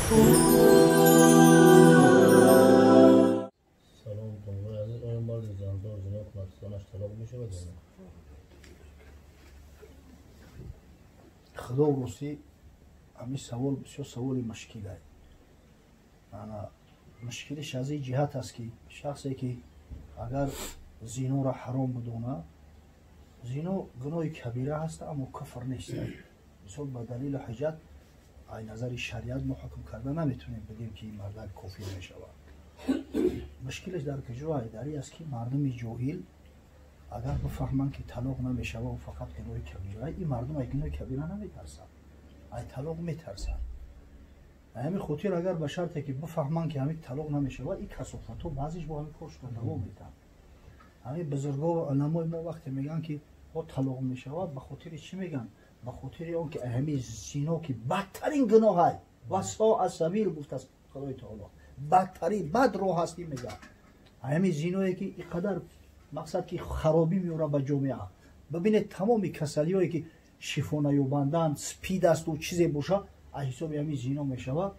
خدا روسی همین سوال بسیار سوال مشکل است. مشکلش از این جهت است که شخصی که اگر زنا را حرام بدونه، زنا گناه کبیره هست اما کفر نیست. مثلا به دلیل حجت از نظر شریعت ما حکم کرده نمیتونیم بگیم که این مرد کافر میشود. مشکلش در کجا داری است که مردم جاهل اگر بفهمند که طلاق نمیشود و فقط گناه کبیره، این مردم از گناه کبیره نمیترسند، از طلاق میترسند. همین خاطر اگر به شرطی که بفهمند که همین طلاق نمیشود، این کثافتو بعضیش با همین کارش دوام میدن. همین بزرگا و علمای ما وقتی میگن که با طلاق میشود، به خاطر چی میگن؟ به خاطر آن که همین زنا که بدترین گناه است و ساء سبیل گفت است خدای تعالی، بدترین بد راه هستی میگن. همین زنایی که اینقدر مقصد که خرابی میاره به جامعه. ببینید تمام کسلیایی که شفا نیابندن، سپید است و چیزی باشه، از حساب همین زنا میشود.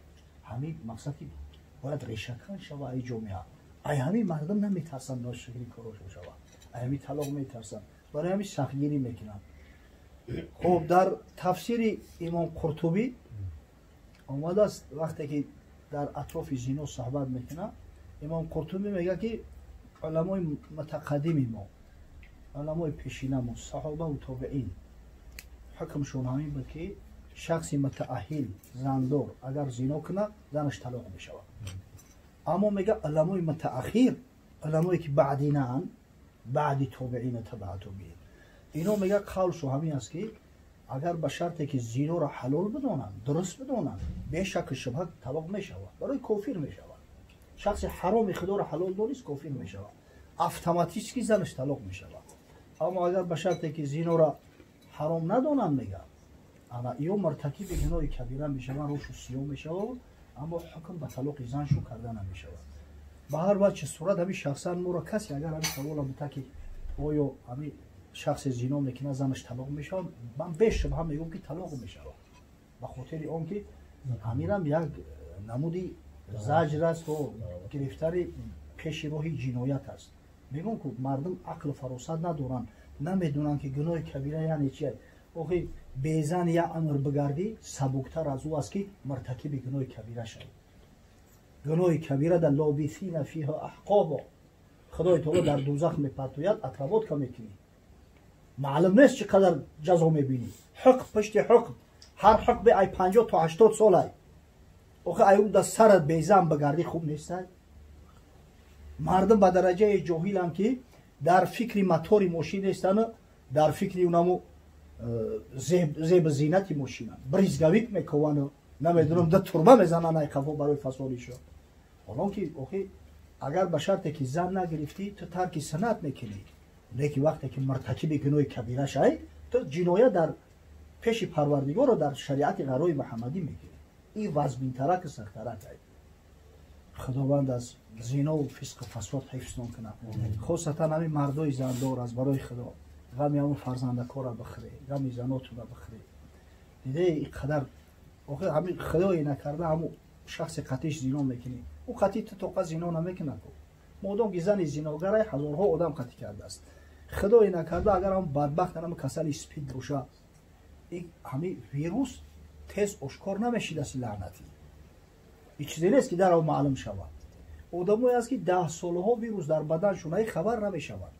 همین مقصد که باید ریشه‌کن شود این جامعه. همین مردم نمیترسن ناشکری کارش بشود، همین طلاق میترسن، برای همین سختگیری میکنن. خب در تفسیر امام قرطبی آمده است وقتی که در اطراف زنا صحبت میکنه، امام قرطبی میگه که علمای متقدم ما، علمای پیشین ما، صحابه و تابعین حکمشون همین بود که شخصی متأهل زندار اگر زنا کنه زنش طلاق میشود. اما میگه علمای متأخر، علمایی که بعدینن، بعد تابعین تبع تابعین، اینا میگه قولشو همین است که اگر به شرطی که زنا را حلال بدونن، درست بدونن، به شک شبهه طلاق میشود، برای کافر میشود. شخص حرام خدا را حلال دانست کافر میشود، اتوماتیکی زنش طلاق میشود. اما اگر به شرطی که زنا را حرام ندونن، میگه اما ایو مرتکب گناه کبیره میشود، روش سیاه میشود، اما حکم به طلاق زنشو کرده نمیشود. به هر وجه صورت همین شخصا ما را کسی اگر همین سوال بوده که آیا همین شخص زنا میکنه زنش طلاق میشود، من بیش شبه میگم که طلاق میشود، به خاطر آن که همین هم یک نمودی زجر است و گرفتاری پیش روی جنایت است. میگم که مردم عقل فراست ندارن، نمیدونن که گناه کبیره یعنی چیه. اوخی بیزن یا امر بگردی سبکتر از او است که مرتکب گناه کبیره شد. گناه کبیره در لابثین فیها احقابا، خدای تعالی در دوزخ میپرتوید، اطرابات که میکنی معلوم نیست چقدر جزا میبینی. حق پشت حق، هر حق به ای 50 تا 80 سال ای. اوخه ایو در سرت بیزن بگردی خوب نیست. مردم به درجه جاهل هم که در فکر موتور ماشین نیستن، در فکر اونمو زیب زینتی ماشین بریزگاویک میکنن، نمیدونم در تربه میزنن ای خفا برای فسادشو. حالا که اوخی اگر به شرطی که زن نگرفتی تو ترک سنت میکنی، لیکن وقتی که مرتکب گناه کبیره شای تو جنایت در پیش پروردگار رو در شریعت غرای محمدی میگیری. این وزبین ترک سختره است. خداوند از زنا و فسق و فساد حفظ نکنه. خاصتا همین مردای زندار از برای خدا غمی همون فرزندکار را بخری، غمی زناتون را بخری. دیده اینقدر آخه همین خدایی نکرده همون شخص قطعش زنا میکنی، اون قطعی تو توقع زنا نمیکنه. مادام که زن زناگره هزارها آدم قطع کرده است. خدایی نکرده اگر هم بدبخت هم کسل سپید باشه، این همین ویروس تیز اشکار نمیشید است. لعنتی این چیزی نیست که در آن معلوم شود. آدمایی است که 10 سالها ویروس در بدنشون خبر نمیشود.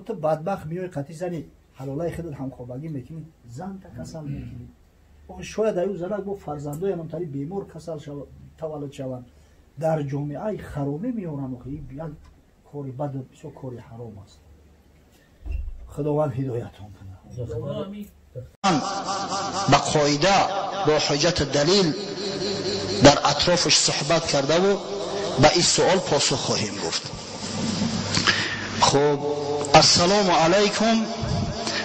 تو بدبخت میای قطعی زنی حلالای خودت همخوابگی میکنی، زن تا کسل میکنی. شاید ایو زنک با فرزندای همونطوری بیمار کسل شود، تولد شوند. در جامعه خرابی میارن و بیان کاری بد و بسیار کاری حرام است. خداوند هدایتون کنه. با قاعده با حجت دلیل در اطرافش صحبت کرده و به این سوال پاسخ خواهیم گفت. خب السلام علیکم.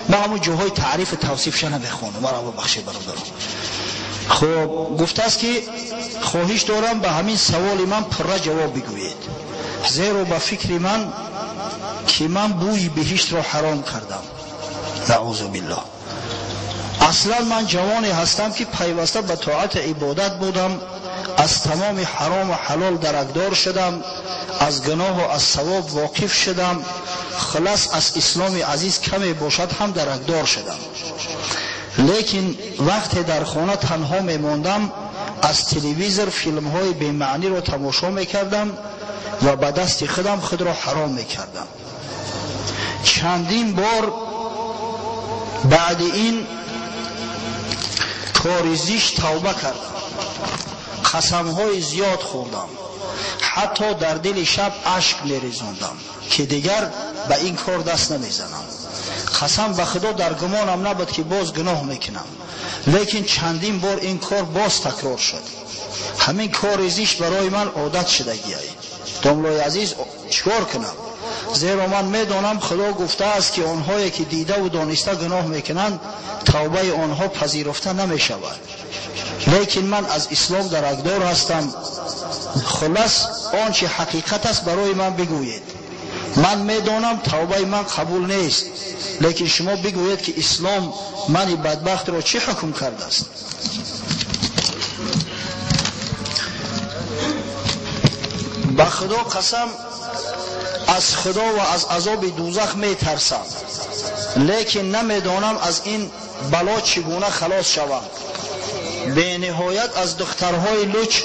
ما همون جاهای تعریف توصیفش نمیخونم، مرا ببخشید برادران. خب گفته است که خواهش دارم به همین سوال من پره جواب بگویید، زیرا به فکر من که من بوی بهشت را حرام کردم. نعوذ بالله. اصلا من جوانی هستم که پیوسته به طاعت عبادت بودم، از تمام حرام و حلال درکدار شدم، از گناه و از ثواب واقف شدم، خلاص از اسلام عزیز کمی باشد هم درکدار شدم. لیکن وقتی در خانه تنها میماندم از تلویزیون فیلم های بی‌معنی رو تماشا میکردم و به دست خود را حرام میکردم. چندین بار بعد این کار زشت توبه کردم، قسم های زیاد خوردم، حتی در دل شب اشک میریزاندم که دیگر به این کار دست نمیزنم. قسم به خدا در گمانم نبود که باز گناه میکنم، لیکن چندین بار این کار باز تکرار شد. همین کار زشت برای من عادت شدگی است. دوستان عزیز، چیکار کنم؟ زیرا من میدانم خدا گفته است که آنهایی که دیده و دانسته گناه میکنند توبه آنها پذیرفته نمیشود. لیکن من از اسلام درکدار هستم. خلاص آنچه حقیقت است برای من بگویید. من میدانم توبه من قبول نیست، لیکن شما بگویید که اسلام من بدبخت را چه حکم کرده است. به خدا قسم از خدا و از عذاب دوزخ می ترسم، لیکن نمیدانم از این بلا چگونه خلاص شوم. به نهایت از دخترهای لوچ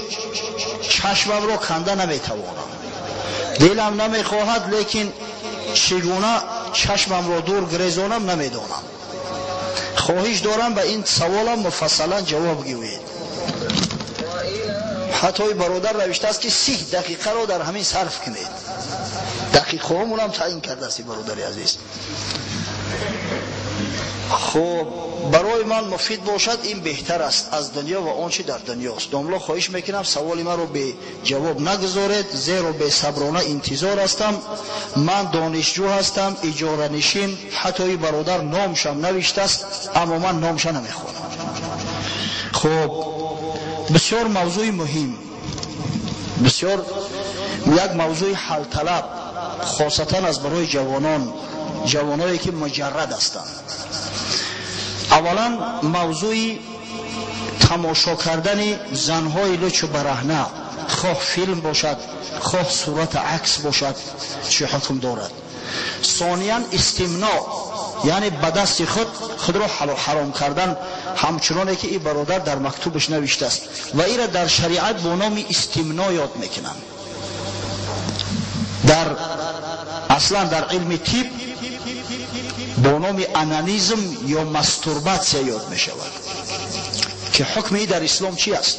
چشمم را کنده نمیتوانم. دلم نمیخواهد، لیکن چگونه چشمم را دور گریزانم نمیدانم. خواهش دارم به این سوالم مفصلا جواب گویید. حتی برادر نوشته است که 30 دقیقه را در همین صرف کنید. دقیقه همون هم تعیین کرده است برادر عزیز. خب برای من مفید باشد این بهتر است از دنیا و آنچه در دنیاست. دوملا خواهش میکنم سوال من رو به جواب نگذارید، زیرا به صبرانه انتظار هستم. من دانشجو هستم، اجاره نشین. حتی برادر نامشم نوشته است اما من نامش نمیخوانم. خب بسیار موضوع مهم، بسیار یک موضوع حل طلب، خاصتا از برای جوانایی که مجرد هستند. اولا موضوع تماشا کردن زنهای لچ و برهنه، خواه فیلم باشد خواه صورت عکس باشد، چه حکم دارد؟ ثانیا استمناء، یعنی به دست خود را حرام کردن، همچنانه که این برادر در مکتوبش نوشته است و این را در شریعت با نام استمناء یاد میکنن. اصلا در علم طب با نام انانیزم یا ماستورباسیا یاد می شود که حکم ای در اسلام چی است،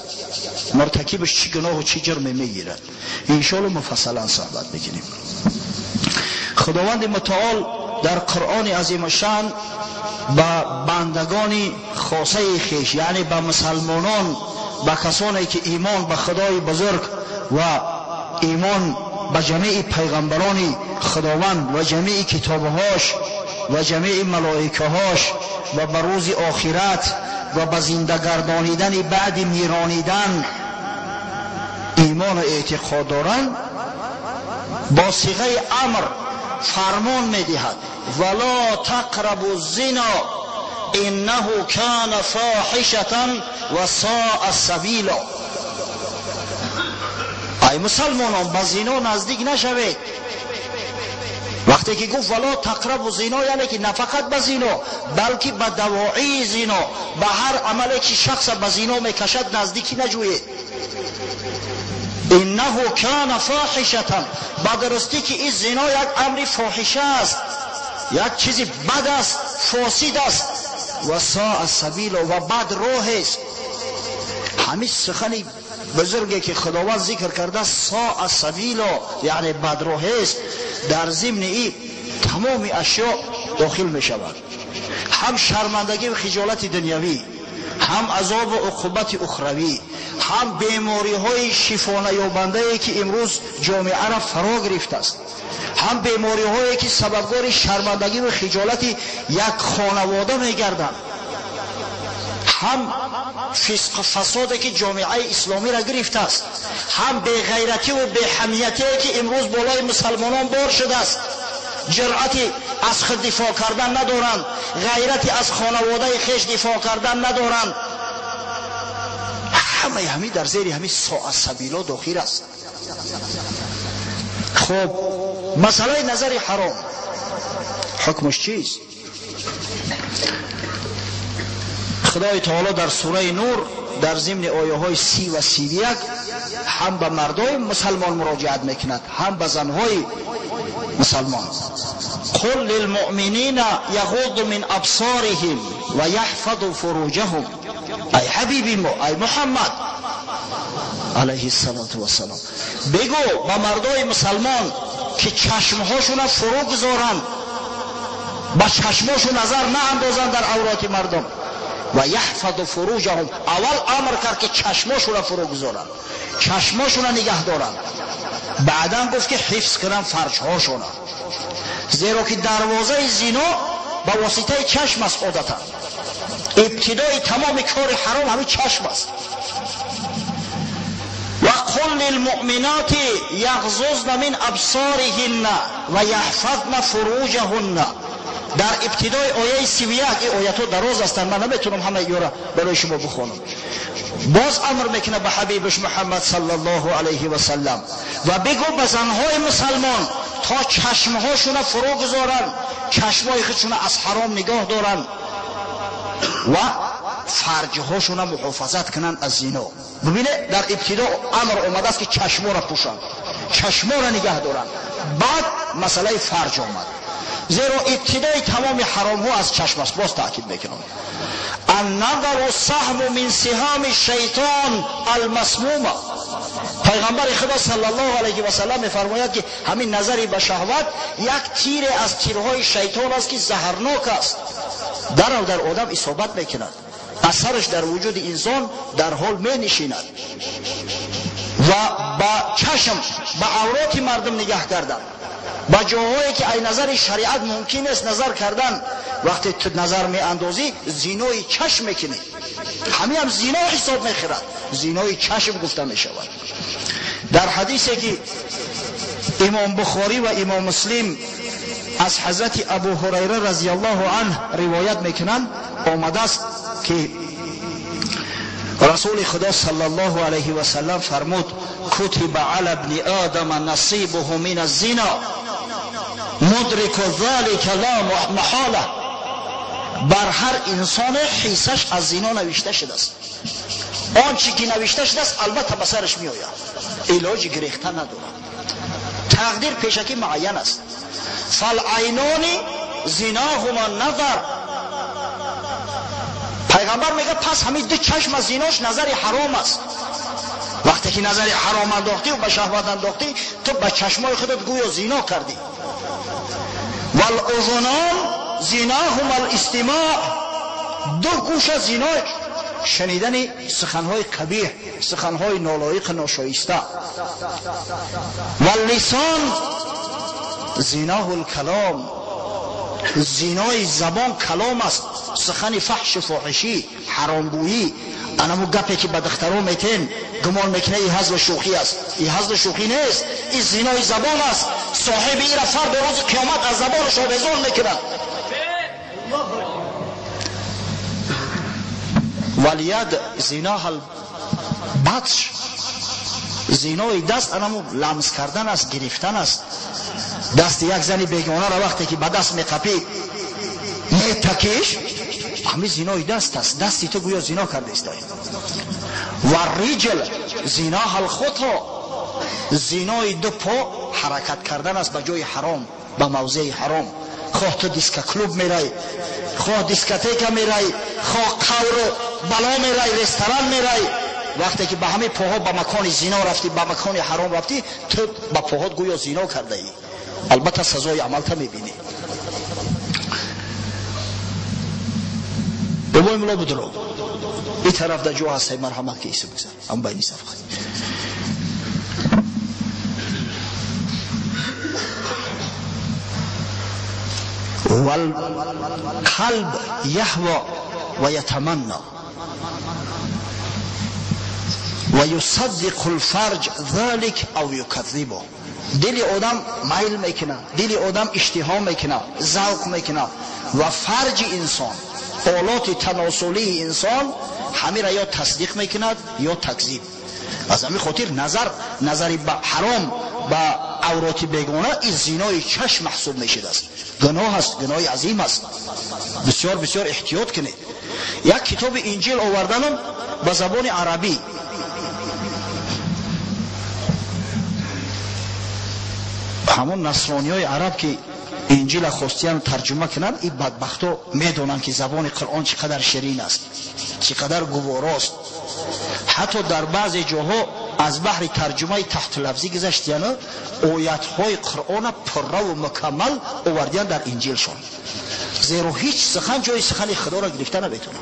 مرتکبش چی گناه و چی جرم میگیرد. انشاءالله مفصلا صحبت میکنیم. خداوند متعال در قرآن عظیم شان به بندگان خاصه خویش، یعنی به مسلمانان، به کسانی که ایمان به خدای بزرگ و ایمان به جمیع پیغمبران خداوند و جمیع کتابهاش و جمیع ملائکهاش و به روز آخرت و به زنده گردانیدن بعد میرانیدن ایمان و اعتقاد دارند، با صیغه امر فرمان میدهد ولا تقربوا الزنا انه کان فاحشة و ساء سبیلا. ای مسلمانان به زنا نزدیک نشوید. وقتی که گفت ولا تقربوا زنا، یعنی که نه فقط به زنا بلکه به دواعی زنا، به هر عملی که شخص به زنا میکشد نزدیکی نجوید. انه کان فاحشة، به درستی که این زنا یک امر فاحشه است، یک چیزی بد است، فاسد است، و ساء سبیل، و بد راه است. همین سخن بزرگی که خداوند ذکر کرده ساء سبیل یعنی بد راه است، در ضمن این تمام اشیاء داخل می شود، هم شرمندگی و خجالت دنیوی، هم عذاب و عقوبت اخروی، هم بیماری های شفا نیابنده که امروز جامعه را فرا گرفته است، هم بیماری هایی که سببگار شرمندگی و خجالت یک خانواده می گردند، هم فسق و فسادی که جامعه اسلامی را گرفته است، هم بی غیرتی و بی حمیتی که امروز بالای مسلمانان بار شده است. جرأت از خود دفاع کردن ندارند، غیرتی از خانواده خیش دفاع کردن ندارند. همه همی در زیر همی سبیلا داخل است. خب مسئله نظر حرام حکمش چیست؟ خدای تعالی در سوره نور در ضمن آیه های 30 و 31 هم به مردای مسلمان مراجعت میکند هم به زنهای مسلمان. قل للمؤمنین یغضوا من ابصارهم و یحفظوا فروجهم. ای حبیبی ما، ای محمد علیه السلام، بگو به مردای مسلمان که چشمهاشون فرو گذارند، با چشمهاشون نظر نه اندازند در عورات مردم. و یحفظوا فروجهم، اول امر کرد که چشمهاشون فرو گذارند، چشمهاشون نگه دارند، بعدا گفت که حفظ کنن فرجهاشون، زیرا که دروازه زنا با واسطه چشم است. عادتا ابتدای تمام کار حرام همین چشم است. و قل للمؤمنات یغضضن من ابصارهن و یحفظن فروجهن. در ابتدای آیه 31 این آیات ها دراز هستند، من نمیتونم همه اینا برای شما بخونم. باز امر میکنه به حبیبش محمد صلی الله علیه و سلم و بگو به زنهای مسلمان تا چشمهاشون فرو گذارن، چشمهای خودشون از حرام نگاه دارن و فرجهاشون محافظت کنن از زنا. ببینه در ابتدا امر اومده است که چشما را پوشن، چشما را نگه دارن، بعد مسئله فرج اومد، زیرا ابتدای تمام حرام ها از چشم است. باز تاکید میکنم النظر سهم من سهام الشیطان المسمومه. پیغمبر خدا صلی الله علیه و سلم میفرماید که همین نظری به شهوت یک تیر از تیرهای شیطان است که زهرناک است، در آدم اصابت میکند، اثرش در وجود انسان در حال می نشیند و با چشم به عورات مردم نگاه کردن، با جاهایی که ای نظر شریعت ممکن است نظر کردن، وقتی تو نظر می اندازی زینای چشم میکنی، همین هم زینا حساب میخورد، زینای چشم گفته میشود. در حدیثی که امام بخاری و امام مسلم از حضرت ابو هریره رضی الله عنه روایت میکنند، آمده است که رسول خدا صلی الله علیه و سلم فرمود کتب علی ابن آدم نصیبه من الزنا مدرک ذلك لا محاله. بر هر انسان حصش از زنا نوشته شده است، آنچه که نوشته شده است البته به سرش می آید، علاج گریختن ندارد، تقدیر پیشکی معین است. فالعینان زناهما نظر. پیغمبر میگه پس همین دو چشم از زیناش نظر حرام است. وقتی که نظر حرام انداختی و به شهوت انداختی، تو به چشمای خودت گویا زینا کردی. والاذنان زناهما الاستماع. دو گوش از زینا شنیدن سخنهای قبیح، سخنهای نالایق ناشایسته. واللسان زناه الکلام. زینای زبان کلام است، سخن فحش فاحشی، حرامگویی. انمو گپی که به دخترها میتین گمان میکنه این هزل شوخی است، این هزل شوخی نیست، این زینای زبان است. صاحب این را فرد روز قیامت از زبانش آویزان میکنه. والید زیناه البطش. زینای دست انمو لمس کردن است، گرفتن است. دست یک زنی بیگانه را وقتی که به دست میقپی میتکیش، همین زینای دست است. دستی تو گویا زینا کرده است. و ریجل زیناه الخطا. زینای دو پا حرکت کردن است به جای حرام، به موضع حرام. خواه تو دیسک کلوب میرای، خواه دیسکتیک میرای، خواه قور بلا میرای، رستوران میرای، وقتی که به همه پاها به مکان زینا رفتی، به مکان حرام رفتی، تو به پاهات گویا زینا کرده ای. البته سزای عمل تا میبینی. بابای ملا بدرو این طرف در جو هسته مرحمت که ایسو بگذار هم بینی صفحه. والقلب یهوى و یتمنى و یصدق الفرج ذلك او یکذبه. دل آدم میل میکنه، دل آدم اشتها میکنه، ذوق میکنه و فرج انسان، آلات تناسلی انسان همه را یا تصدیق میکند یا تکذیب. از همین خاطر نظری به حرام با عورات بیگانه این زینای چشم محسوب میشد است. گناه است، گناه عظیم است. بسیار بسیار احتیاط کنید. یک کتاب انجیل آوردنم به زبان عربی، همون نصرانی های عرب که انجیل خواستیان ترجمه کنند، این بدبختا میدونن که زبان قرآن چقدر شیرین است، چقدر گواراست. حتی در بعضی جاها از بحر ترجمه تحت لفظی گذاشتیان، آیات های قرآن پره و مکمل آوردیان در انجیلشون، زیرا هیچ سخن جای سخن خدا را گرفته نمیتونه.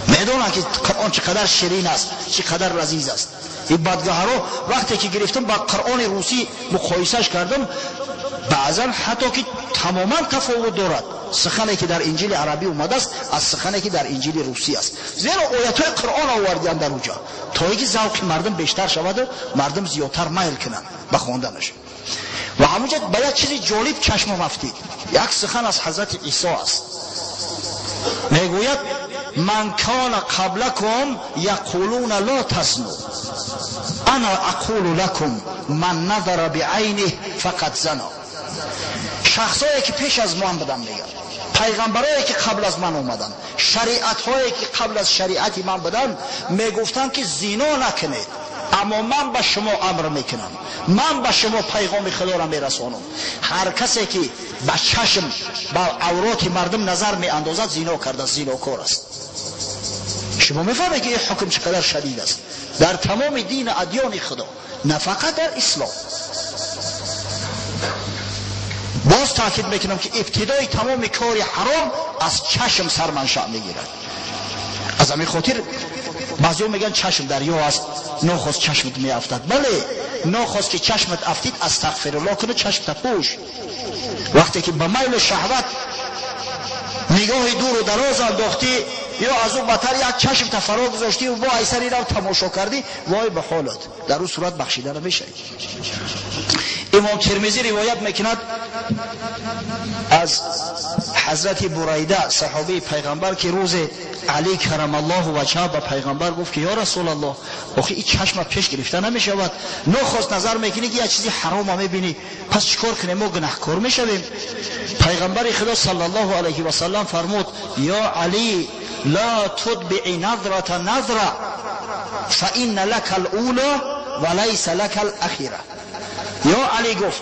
میدونن که قرآن چقدر شیرین است، چقدر لذیذ است. این بدگهرها وقتی که گرفتم با قرآن روسی مقایسهش کردم، بعضا حتی که تماما تفاوت دارد سخنی که در انجیل عربی اومده است از سخنی که در انجیل روسی است. زیرا آیات‌های قرآن آوردیان در اونجا تا اینکه ذوق مردم بیشتر شود و مردم زیادتر میل کنند به خواندنش. و همونجا به یک چیز جالب چشمم افتید. یک سخن از حضرت عیسی است، میگوید من کان قبلکم یقولون لا تزنوا انا اقول لكم من نظر بعینه فقط زنا. شخصایی که پیش از من بودن، میگن پیغمبرایی که قبل از من اومدن، شریعت هایی که قبل از شریعت من بودن، میگفتن که زنا نکنید، اما من به شما امر میکنم، من به شما پیغام خدا را میرسانم. هر کسی که به چشم با عورات مردم نظر میاندازد زنا کرده، زناکار است. شما میفهمید که این حکم چقدر شدید است در تمام دین ادیان خدا، نه فقط در اسلام. باز تاکید میکنم که ابتدای تمام کار حرام از چشم سرمنشأ میگیرد. از همین خاطر بعضی میگن چشم دریا است، ناخواست چشمت میافتد. بله، ناخواست که چشمت افتید استغفرالله کنه، چشمت پوش. وقتی که به میل شهوت نگاه دور و دراز انداختی یا از اون بدتر یک چشم تا فرا گذاشتی و با ایسری را تماشا کردی، وای به حالت، در اون صورت بخشیده نمیشه. امام ترمذی روایت میکند از حضرت بریده صحابی پیغمبر که روز علی کرم الله وجهه به پیغمبر گفت که یا رسول الله، آخه این چشم پیش گرفته نمیشود، ناخواست نظر میکنی که یک چیزی حرام میبینی، پس چیکار کنیم؟ ما گناهکار میشویم. پیغمبر خدا صلی الله علیه و سلم فرمود یا علی لا تتبع نظرة نظرة فإن لك الأولى وليس لك الأخيرة. یا علی گفت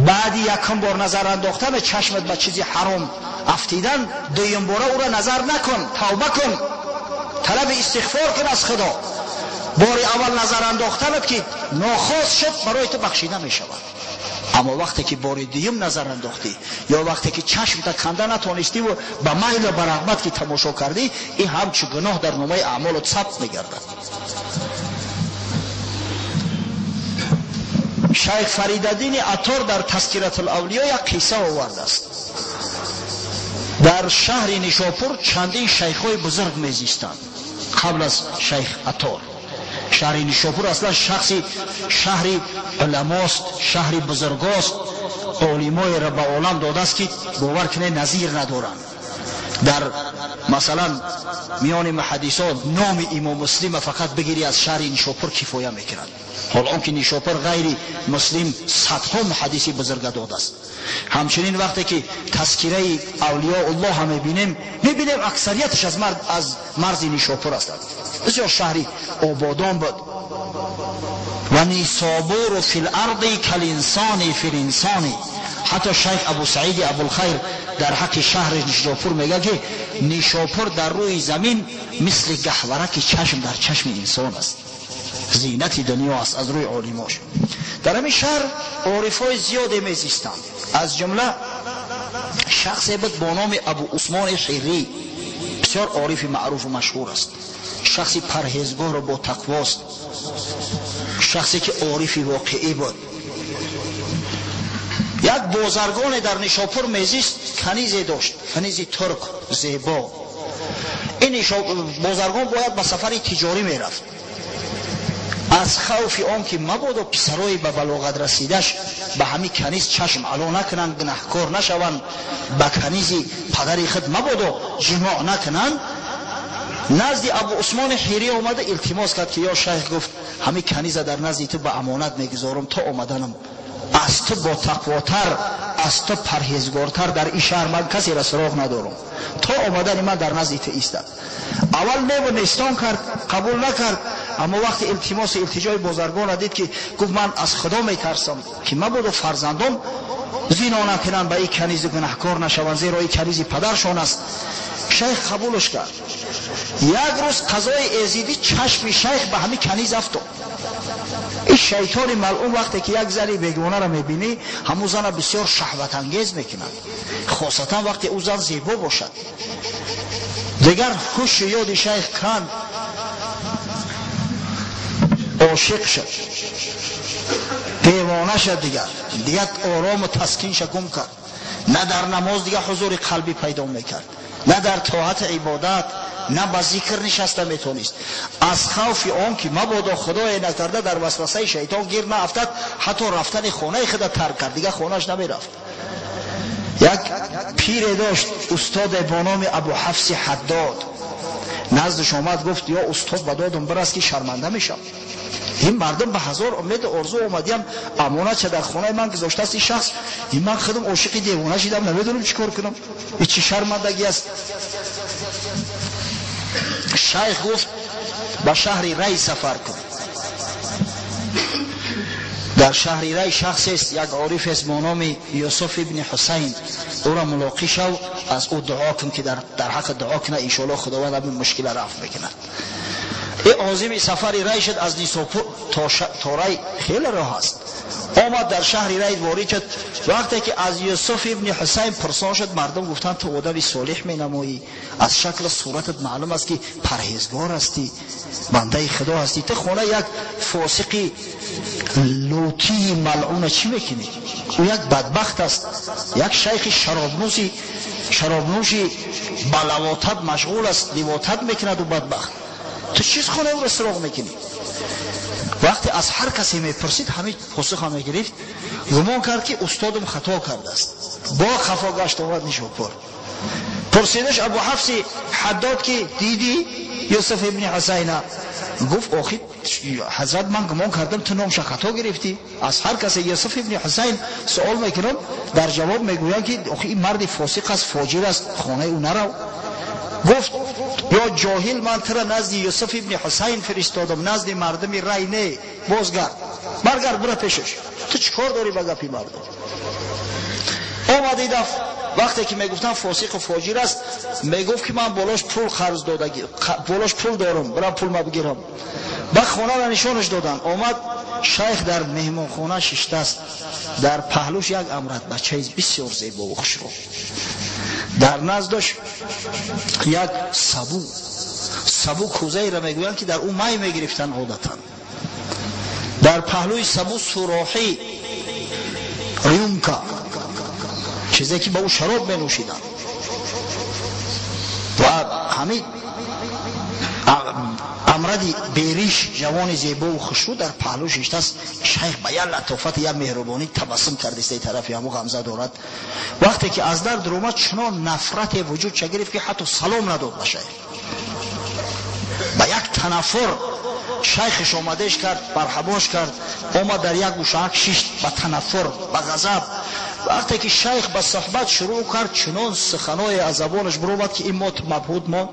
بعد یکم بار نظر انداختن چشمت به چیزی حرام افتیدن، دویم باره او را نظر نکن، توبه کن، طلب استغفار کن از خدا. بار اول نظر انداختنت که ناخواست شد برای تو بخشیده می شود، اما وقتی که بار دوم نظر انداختی یا وقتی که چشم تا کنده نتونستی و به میل و به رغبت که تماشا کردی، این همچون گناه در نامه اعمالت ثبت می‌گردد. شیخ فریدالدین عطار در تذکرة الاولیاء یک قصه آورده است. در شهر نیشاپور چندین شیخ‌های بزرگ میزیستند قبل از شیخ عطار. شهر نیشاپور اصلا شهری علماست، شهری بزرگاست، علمای را به عالم داده است که باور کنه نظیر ندارند. در مثلا میان محدثان نام امام مسلم فقط بگیری از شهر نیشاپور کفایه میکنند، حالا که نیشاپور غیر مسلم صدها محدثی بزرگ داده است. همچنین وقتی که تذکره اولیاء الله هم میبینیم اکثریتش از مرز نیشاپور هستند. بسیار شهری آبادان بود. و نیسابور فی الارض کالانسان فی الانسان. حتی شیخ ابو سعید ابوالخیر در حق شهر نیشاپور میگه که نیشاپور در روی زمین مثل گهورک چشم در چشم انسان است، زینت دنیا است از روی عالماش. در همین شهر عارفای زیادی میزیستند، از جمله شخصی بود با نام ابو عثمان حیری، بسیار عارف معروف و مشهور است، شخصی پرهیزگار و با تقواست، شخصی که عارفی واقعی بود. یک بازرگان در نیشاپور میزیست، کنیزی داشت، کنیزی ترک زیبا. این بازرگان باید به سفر تجاری میرفت، از خوف آن که مبادا پسرای به بلاغت رسیدش به همین کنیز چشم علا نکنند، گناهکار نشوند، به کنیز پدری خود مبادا جماع نکنند. نزد ابو عثمان حیری آمده التماس کرد که یا شیخ، گفت همین کنیز در نزد تو به امانت میگذارم تا آمدنم، از تو با تقواتر، از تو پرهیزگارتر در این شهر من کسی را سراغ ندارم، تا آمدن من در نزد تو ایستد. اول نیستان کرد، قبول نکرد، اما وقتی التماس و التجای بزرگان دید که گفت من از خدا میترسم که مبادا فرزندان زنا نکنند، به این کنیز گناهکار نشوند، زیرا این کنیز پدرشان است. شیخ قبولش کرد. یک روز قضای ازیدی چشم شیخ به همین کنیز افتاد. این شیطان ملعون وقتی که یک زنی بیگانه را میبینی همون زن بسیار شهوت انگیز میکنند، خاصتا وقتی او زن زیبا باشد. دیگر هوش یاد شیخ کند، عاشق شد، دیوانه شد. دیگر آرام و تسکین شکم کرد. نه در نماز دیگر حضور قلبی پیدا میکرد، نه در طاعت عبادت، نه به ذکر نشسته میتونست. از خوف آن که مبادا خدای نکرده در وسوسه شیطان گیر نافتد، حتی رفتن خانه خود ترک کرد، دیگه خانهش نمیرفت. یک پیر داشت استاد با نام ابو حفص حداد، نزدش آمد گفت یا استاد به دادم برس که شرمنده میشم. این مردم به هزار امید آرزو آمدیم، امانت چه در خانه من گذاشته است این شخص، این من خودم عاشق دیوانه شدم، نمیدونم چیکار کنم، این چی شرمندگی است. شیخ گفت به شهر ری سفر کن. در شهر ری شخص است، یک عارف است با نام یوسف ابن حسین، او را ملاقات شو، از او دعا کن که در حق دعا کنه ان شاء الله خداوند همین مشکل رفع میکند. این عازم سفر ری شد، از نیساپور تا ری خیلی راه است. آمد در شهر ری وارد شد. وقتی که از یوسف ابن حسین پرسان شد، مردم گفتند تو آدمی صالح می نمایی، از شکل صورتت معلوم است که پرهیزگار هستی، بنده خدا هستی، تو خانه یک فاسقی لوطی ملعون چی میکنی؟ او یک بدبخت است، یک شیخ شرابنوشی با لواطت مشغول است، لواطت میکند و بدبخت، تو چیز خانه او را سراغ میکنی؟ وقتی از هر کسی میپرسید همین پاسخ هم میگرفت. گمان کرد که استادم خطا کرده است، با خفا گشت آمد نیشاپور. پرسیدش ابو حفص حداد که دیدی یوسف ابن حسین؟ گفت آخی حضرت من گمان کردم تو نامش خطا گرفتی. از هر کسی یوسف ابن حسین سوال میکنم، در جواب میگویم که آخی این مرد فاسق است، فاجر است، خانه او نرو. گفت یا جاهل، من ترا نزد یوسف ابن حسین فرستادم، نزد مردم ری نه، بازگرد، برگرد برو پیشش، تو چیکار داری با گپی مردم؟ آمد دفت وقتی که میگفتن فاسق و فاجر است، میگفت که من بالاش پول قرض دادگی، بالاش پول دارم، برام پول ما بگیرم. با خانه را نشانش دادن. آمد شیخ در مهمان خانه ششته است، در پهلوش یک امرد بچه بسیار زیبا و خوشرو، در نزدش یک سبو کوزه را میگویند که در اون مای میگرفتن عادتا. در پهلوی سبو سوراخی ریونکا، چیزی که با او شراب می نوشیدن. و همین امردی بیریش جوان زیبا و خوشرو در پهلوش نشسته است. شیخ به یک لطافت، یک مهربانی تبسم کرده است، طرفی همو غمزه دارد. وقتی که از در درآمد چنان نفرت وجود چه گرفت که حتی سلام نداد به شیخ. به یک تنفر شیخش آمدش کرد، مرحباش کرد، آمد در یک گوشه شیشت به تنفر، به غضب. وقتی که شیخ به صحبت شروع کرد، چنان سخنای از زبانش برآمد که این مات مبهوت ما.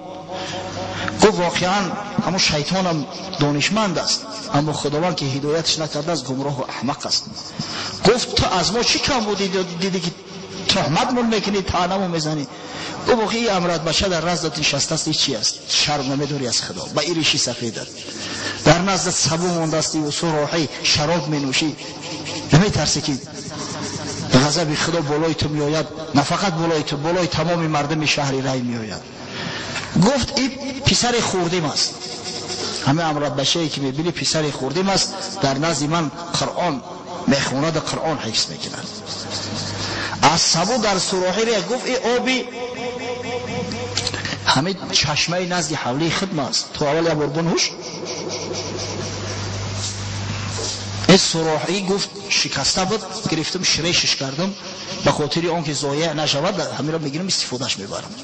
گفت واقعا همون شیطانم دانشمند است، اما خداوند که هدایتش نکرده است گمراه و احمق است. گفت تو از ما چی کم بودی دیدی که تهمتمون میکنی، طعنمون میزنی؟ گفت واقعا این امرد بچه در نزدت نشسته است، چی است؟ شرم نمیداری از خدا؟ با این ریشی سفیدت در نزدت سبو مانده استی و سراحی شراب می نمیترسی که غضب خدا بالای تو میآید؟ نه فقط بالای تو، بالای تمام مردم شهر ری میآید. گفت این پسر خوردیم است، همه امرد بچه‌ای که میبینی پسر خوردیم است، در نزد من قرآن میخواند، قرآن حفظ میکند. از سبو در سراحی ری گفت این آبی همه چشمه نزد حولی خدمه است. تو اول یا بربون هوش این سراحی گفت شکسته بود، گرفتم شریشش کردم به خاطر آنکه ضایع نشود، همین را میگیرم استفادهش میبرم.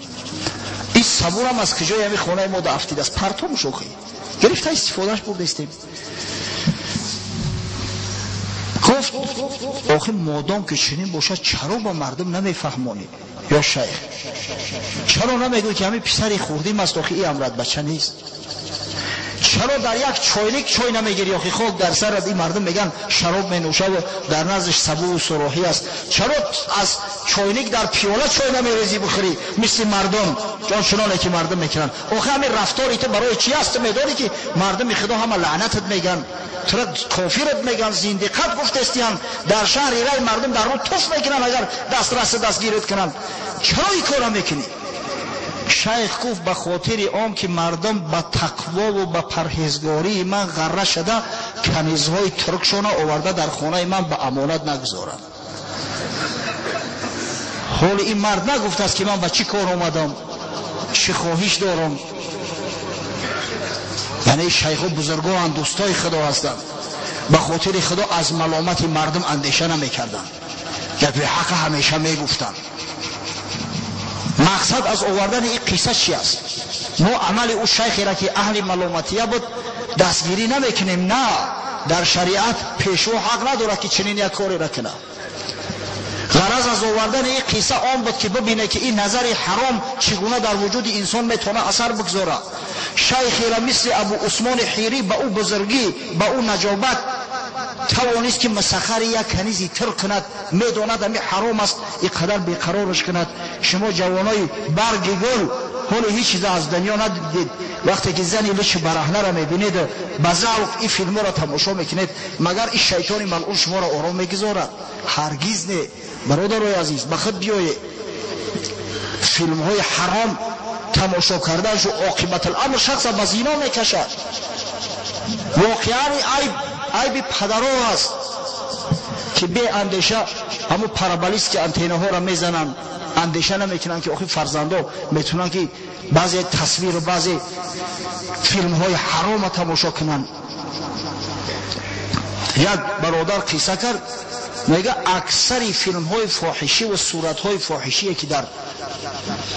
این صبورم از کجای همین خانه ما دافتید از پرتم شوخی گرفته استفادهش بردستیم. گفت آخه مادام که چنین باشد چرا با مردم نمیفهمانی؟ یا شیخ چرا نمیگوی که همین پسری خوردیم است؟ آخه این امرت بچه نیست. چرا در یک چایلیک چای نمیگیری؟ آخه خاک در سرت. این مردم میگن شراب می و در نزدش سبو و سراحی است. چرا از چایلیک در پیاله چای نمیریزی بخوری مثل مردم جان چنانه که مردم میکنن؟ آخه همین رفتاری تو برای چی است؟ میدانی که مردم خدا همه لعنتت میگن، تو کافرت میگن، زندقت گفتستیان. در شهر ایران مردم در رو توف میکنن اگر دسترس دستگیرت کنن. چرا این کارا میکنی؟ شیخ گفت به خاطر آن که مردم به تقوا و به پرهیزگاری من غره شده کنیزهای ترکشان آورده در خانه من به امانت نگذارم. حال این مرد نگفت است که من به چی کار آمدم، چی خواهش دارم. یعنی شیخ و بزرگان دوستای خدا هستند، به خاطر خدا از ملامت مردم اندیشه نمیکردن، گپ حق همیشه میگفتن. مقصد از آوردن این قصه چی است؟ ما عمل او شیخی را که اهل ملامتیه بود دستگیری نمیکنیم. نه، در شریعت پیشوا حق نداره که چنین یک کاری را کنه. غرض از آوردن این قصه آن بود که ببینه که این نظر حرام چگونه در وجود انسان میتونه اثر بگذاره. شیخی را مثل ابو عثمان حیری به او بزرگی، به او نجابت توانست که مسخر یک کنیزی ترک کند، میداند همین حرام است، اینقدر بیقرارش کند. شما جوانای برگ گل حال هیچ چیز از دنیا ندیدید، وقتی که زنی لچ برهنه را میبینید به ذوق این فیلم را تماشا میکنید، مگر این شیطان ملعون شما را آرام میگذارد؟ هرگز نه. برادرای عزیز، بخود بیایید فیلم های حرام تماشا کردن و عاقبت الامر شخص به زنا میکشد. واقعا عیب پدرها است که بی اندیشه همون پارابولیست که انتینه ها را میزنن اندیشه نمیکنن که آخه فرزندا میتونن که بعضی تصویر و بعضی فیلم های حرام تماشا کنن. یک برادر قصه کرد، میگه اکثری فیلم های فاحشی و صورت های فاحشی که در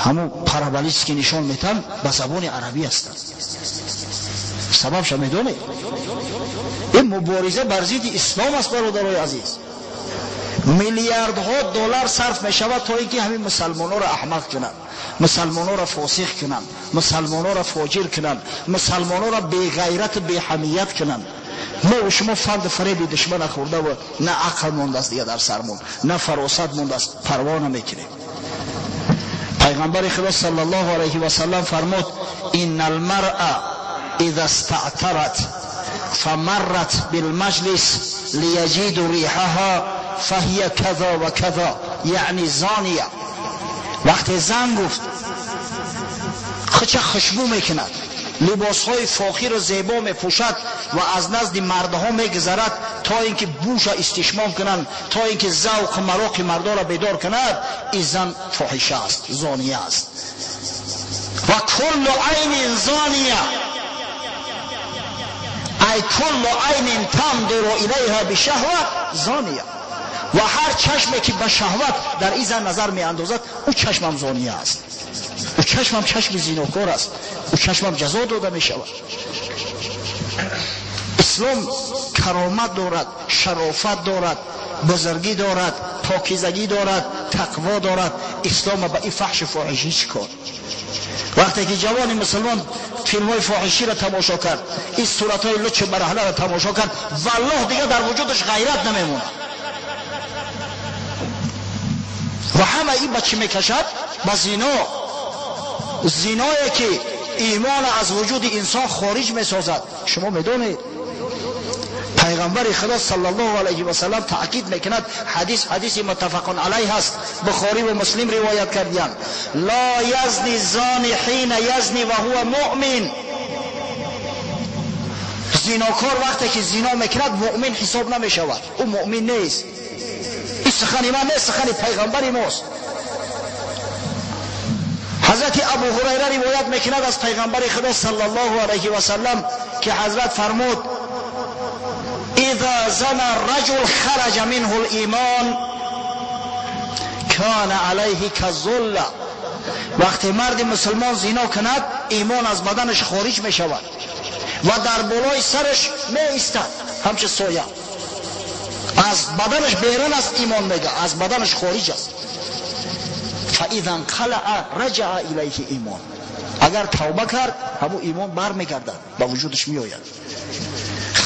همون پارابولیست که نشان میتن به زبان عربی هستند. سببش میدونید؟ این مبارزه بر ضد اسلام است برادرای عزیز. میلیاردها دلار صرف میشود تا اینکه همین مسلمانان را احمق کنند، مسلمانان را فاسق کنند، مسلمانان را فاجر کنند، مسلمانان را بی غیرت بی حمیت کنند. ما و شما فند فریب دشمن خورده و نه عقل مونده است دیگه در سرمون، نه فراست مونده است، پروا نمیکنیم. پیغمبر خدا صلی الله علیه و سلم فرمود ان المرأة اذا استعطرت فمرت بالمجلس لیجید ریحها فهی کذا و کذا، یعنی زانیه. وقتی زن گفت خچه خوشبو میکند، لباس های فاخر و زیبا میپوشد و از نزد مردها میگذرد تا اینکه بوش استشمام کنند، تا اینکه ذوق مراق مردا را بیدار کند، این زن فاحشه است، زانیه است. و کل عین زانیه ای کل عین تنظر الیها بشهوه زانیه. و هر چشمی که به شهوت در این زن نظر می اندازد او چشم هم زانیه است، او چشم هم چشم زیناکار است، او چشم هم جزا داده می شود. اسلام کرامت دارد، شرافت دارد، بزرگی دارد، پاکیزگی دارد، تقوا دارد. اسلام به این فحش فاحشی چیکار؟ وقتی که جوان مسلمان فیلم های فاحشی را تماشا کرد، این صورت های لچ برهنه را تماشا کرد، والله دیگه در وجودش غیرت نمیمونه. و همه این بچه میکشد به زنا، زنایی که ایمان از وجود انسان خارج میسازد. شما میدونید پیغمبر خدا صلی الله علیه و سلم تاکید میکند، حدیث متفق علیه است، بخاری و مسلم روایت کردند، لا یزنی الزانی حین یزنی و هو مؤمن. زناکار وقتی که زنا میکند مؤمن حساب نمیشود، او مؤمن نیست. این سخن ما نیست، سخن پیغمبر ماست. حضرت ابو هریره روایت میکند از پیغمبر خدا صلی الله علیه و سلم که حضرت فرمود اذا زنى الرجل خرج منه الایمان کان علیه کالظل. وقتی مرد مسلمان زنا کند ایمان از بدنش خارج می شود و در بالای سرش می ایستد همچه سایه. از بدنش بیرون است ایمان میگه، از بدنش خارج است. فاذا انقلع رجع الیه ایمان. اگر توبه کرد همون ایمان برمیگردد به وجودش میآید.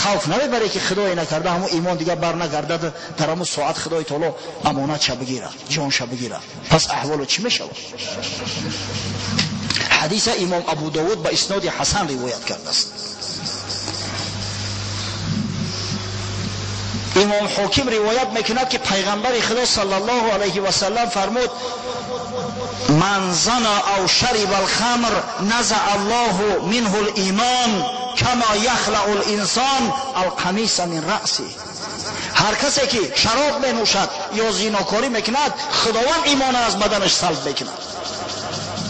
خوف نمیبره که خدای نکرده همون ایمان دیگه بر نگردد، در همون ساعت خدای تعالی امانت شو بگیره، جان شو بگیره. پس احوال چی میشود؟ حدیث امام ابو داود با اسناد حسن روایت کرده است. امام حاکم روایت میکند که پیغمبر خدا صلی الله علیه و سلم فرمود من زنا او شرب الخمر نزع الله منه الایمان کما یخلع الانسان القمیص من رأسه. هر کسی که شراب می نوشد یا زیناکاری میکند خداوند ایمان از بدنش سلب میکند،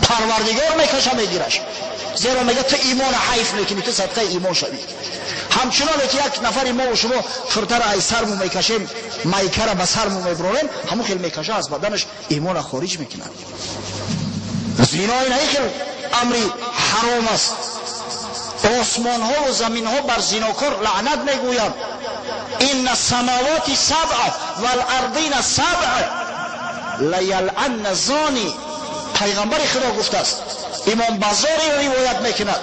پروردگار میکشه میگیرش، زیرا میگه تو ایمان حیف میکنی، تو صدقه ایمان شوی. همچنان که یک نفر ما و شما فرتر ای سرمو میکشیم، میکره به سرمو میبرونیم، همون خیلی میکشه از بدنش ایمان خارج میکنه. زینای نه که امری حرام است. آسمان ها و زمین ها بر زیناکار لعنت میگویند. این السماوات سبع والارضین سبع لیلعن الزانی. پیغمبر خدا گفته است. امام بزاری روایت میکند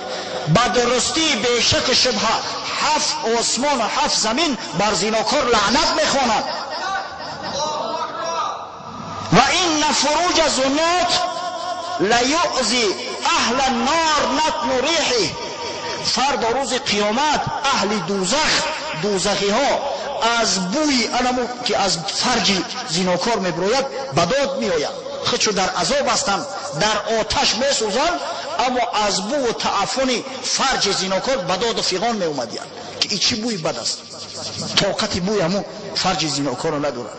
با درستی به شک شبهه 7 آسمان و 7 زمین بر زیناکار لعنت میخواند. و این فروج زنات لیؤذی اهل النار نتن ریحه. فردا روز قیامت اهل دوزخی ها از بوی علمو که از فرج زیناکار میبروید بداد میآید. خودشو در عذاب هستند، در آتش میسوزند، اما از بو و تعفن فرج زیناکار بداد و فیغان می اومدید که این چی بوی بد است. طاقت بوی همو فرج زیناکار رو ندارد.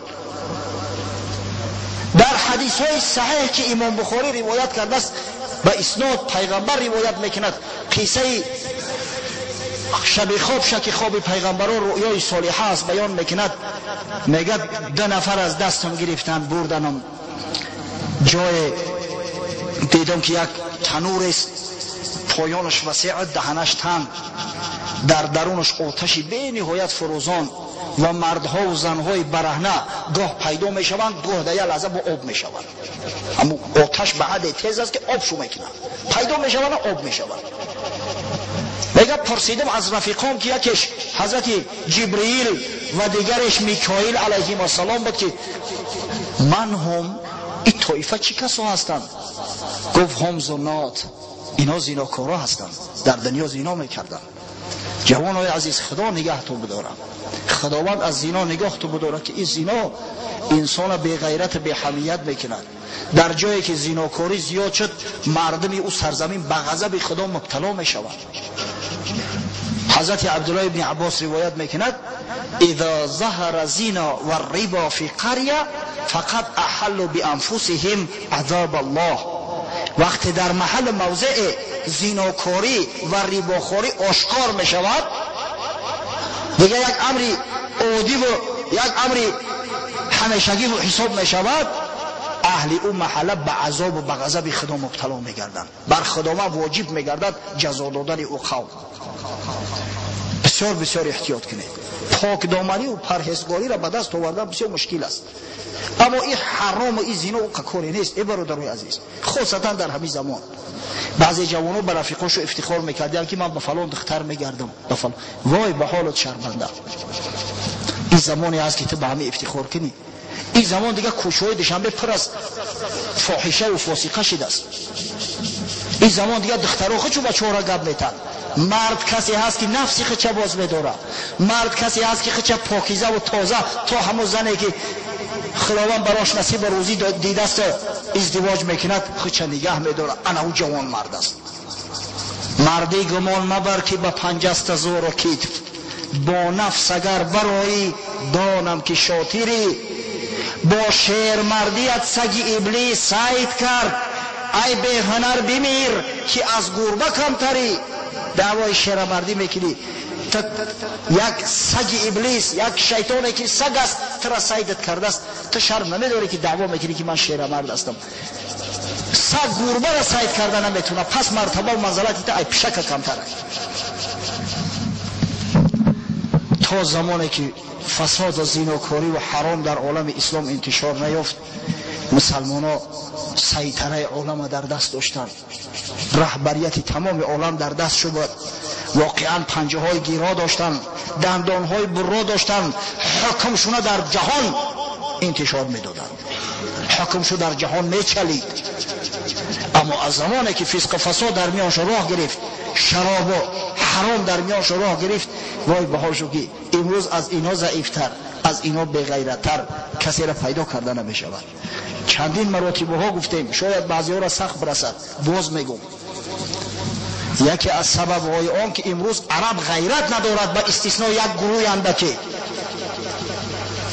در حدیث های صحیح که امام بخاری روایت کرده است به اسناد پیغمبر روایت میکند قصه شب خواب شکی خواب پیغمبران رؤیای صالحه است بیان میکند. میگه 2 نفر از دستم گرفتن بردنم جای دیدم که یک تنور است، پایانش وسیع، دهنش تنگ، در درونش آتشی به نهایت فروزان و مردها و زنهای برهنه گاه پیدا میشوند، گاه در یک لحظه با آب میشوند. اما آتش به حد تیز است که آب شو میکنه، پیدا میشوند و آب میشوند. میگه پرسیدم از رفیقام که یکیش حضرت جبرئیل و دیگرش میکائیل علیهم السلام بود که من هم این طایفه چی کسا هستند؟ گفت هم زنات، اینا زیناکارا هستند، در دنیا زینا میکردن. جوانای عزیز خدا نگه تو بدارم، خداوند از زینا نگاه تو بداره که این زینا انسان بی غیرت بی حمیت میکند. در جایی که زیناکاری زیاد شد مردم او سرزمین به غضب خدا مبتلا میشوند. حضرت عبدالله ابن عباس روایت میکند اذا ظهر زنا و الربا فی قریه فقط احلوا بانفسهم عذاب الله. وقتی در محل موضع زیناکاری و رباخوری آشکار می شود دیگه یک امری عادی و یک امری همیشگی و حساب می شود، اهل اون محله به عذاب و به غضب خدا مبتلا می گردند. بر خداوند واجب می گردد جزا دادن او قوم. بسیار بسیار احتیاط کنید. پاک دامنی و پرهیزگاری را به دست آوردن بسیار مشکل است، اما این حرام و این زنا و کاری نیست. ای برادرای عزیز، خصوصا در همین زمان بعضی جوانو به رفیقاشو افتخار میکردن که من به فلان دختر میگردم به فلان. وای به حالت شرمنده. این زمانی است که تو به همه افتخار کنی. این زمان دیگه کوچه‌های دوشنبه پر از فاحشه و فاسقه شده است. این زمان دیگه دخترها خودشو به چهره گپ میتن. مرد کسی هست که نفسی خودش باز میداره، مرد کسی هست که خودش پاکیزه و تازه تا همون زنی که خداوند براش نصیب روزی دیده است ازدواج میکند خودش نگه میداره. انا او جوان مرد است. مردی گمان مبر که به 50 زور و کتف با نفس اگر برایی دانم که شاطری، با شیر مردیت سگ ابلیس سعید کرد ای به هنر بمیر که از گربه کمتری. دعوای شیر مردی میکنی یک سگ ابلیس، یک شیطانی که سگ است ترا سیدت کرده است، تو شرم نمیداری که دعوا میکنی که من شیر مرد هستم؟ سگ گربه را سید کرده نمیتونه، پس مرتبه و منزلت ای پشک کمتره. تا زمانی که فساد و زیناکاری و حرام در عالم اسلام انتشار نیافت، مسلمان ها سیطره عالم در دست داشتند، رهبریت تمام عالم در دست شد. واقعا پنجه های گیرا داشتند، دندان های برا داشتند، حکمشون در جهان انتشار میدادند، حکمشون در جهان میچلید. اما از زمانی که فسق و فساد در میانش راه گرفت، شراب و حرام در میانش راه گرفت، وای بهاشو که امروز از اینا ضعیفتر، از اینا بغیرتر کسی را پیدا کرده نمیشود. چندین مراتبه ها گفتیم، شاید بعضی ها را سخت برسد، باز میگم. یکی از سبب های آن که امروز عرب غیرت ندارد، به استثناء یک گروه اندکی،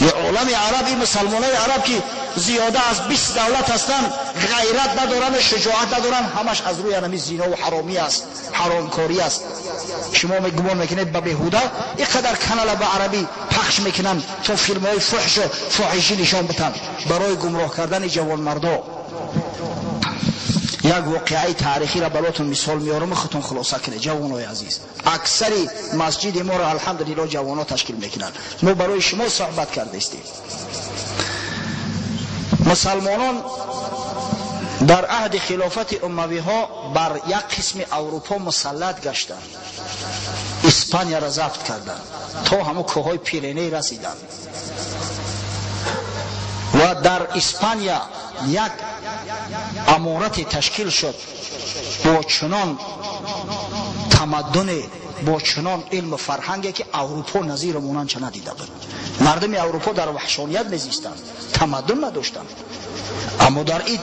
یه عالم عرب، این مسلمان های عرب که زیاده از 20 دولت هستند، غیرت ندارن، شجاعت ندارن، همش از روی همین زنا و حرامی است، حرامکاری است. شما گمان میکنید به بهوده اینقدر کانال به عربی پخش میکنن تا فیلم های فحش و فاحشی نشان بدن برای گمراه کردن جوان مردا. یک واقعه تاریخی را براتون مثال میارم، خودتون خلاصه کنید جوانای عزیز. اکثری مسجد ما را الحمدلله جوانا تشکیل میکنن. ما برای شما صحبت کرده استیم. مسلمانان در عهد خلافت اموی ها بر یک قسم اروپا مسلط گشتند، اسپانیا را ضبط کردند تا همه کوههای پیرنی رسیدند و در اسپانیا یک امارت تشکیل شد با چنان تمدن، با چنان علم و فرهنگی که اروپا نظیر مونان چه ندیده بود. مردم اروپا در وحشانیت میزیستند، تمدن نداشتند. اما در این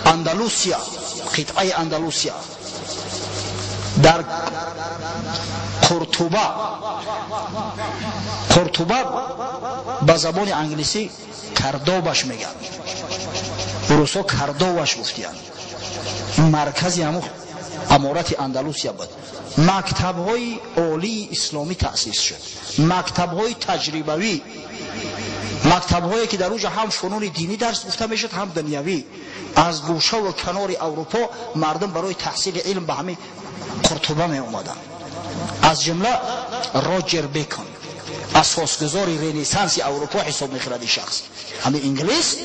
اندلوسیا، قطعه اندلوسیا، در قرطبه به زبان انگلیسی کردوبش میگن، روسا کردوبش گفتیان، مرکزی همون امارت اندلوسیا بود. مکتب‌های عالی اسلامی تأسیس شد، مکتب‌های تجربوی، مکتب‌هایی که در اونجا هم فنون دینی درس گفته میشد هم دنیوی. از گوشه و کنار اروپا مردم برای تحصیل علم به همین قرطبه می اومدن. از جمله روجر بیکن، اساسگذار رنسانس اروپا حساب می‌خورد شخص، همین انگلیس،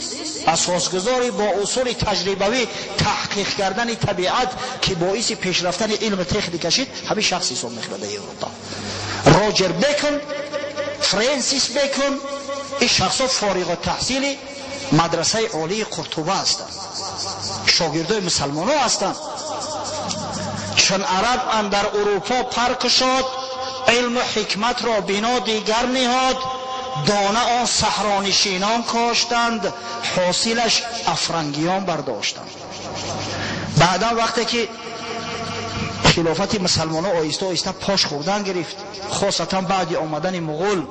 اساسگذاری با اصول تجربوی تحقیق کردن طبیعت که باعث پیشرفتن علم تکنیک شد، همین شخص حساب می‌خورد اروپا. روجر بیکن، فرانسیس بیکن، این شخصا فارغ التحصیل مدرسه عالی قرطبه هستند، شاگردای مسلمان ها هستند. چون عرب اندر اروپا پرک شد، علم و حکمت را بنا دیگر نهاد، دانه آن صحرانشینان کاشتند، حاصلش افرنگیان برداشتند. بعدا وقتی که خلافت مسلمان ها آیسته آیسته پاش خوردن گرفت، خاصتا بعد آمدن مغول،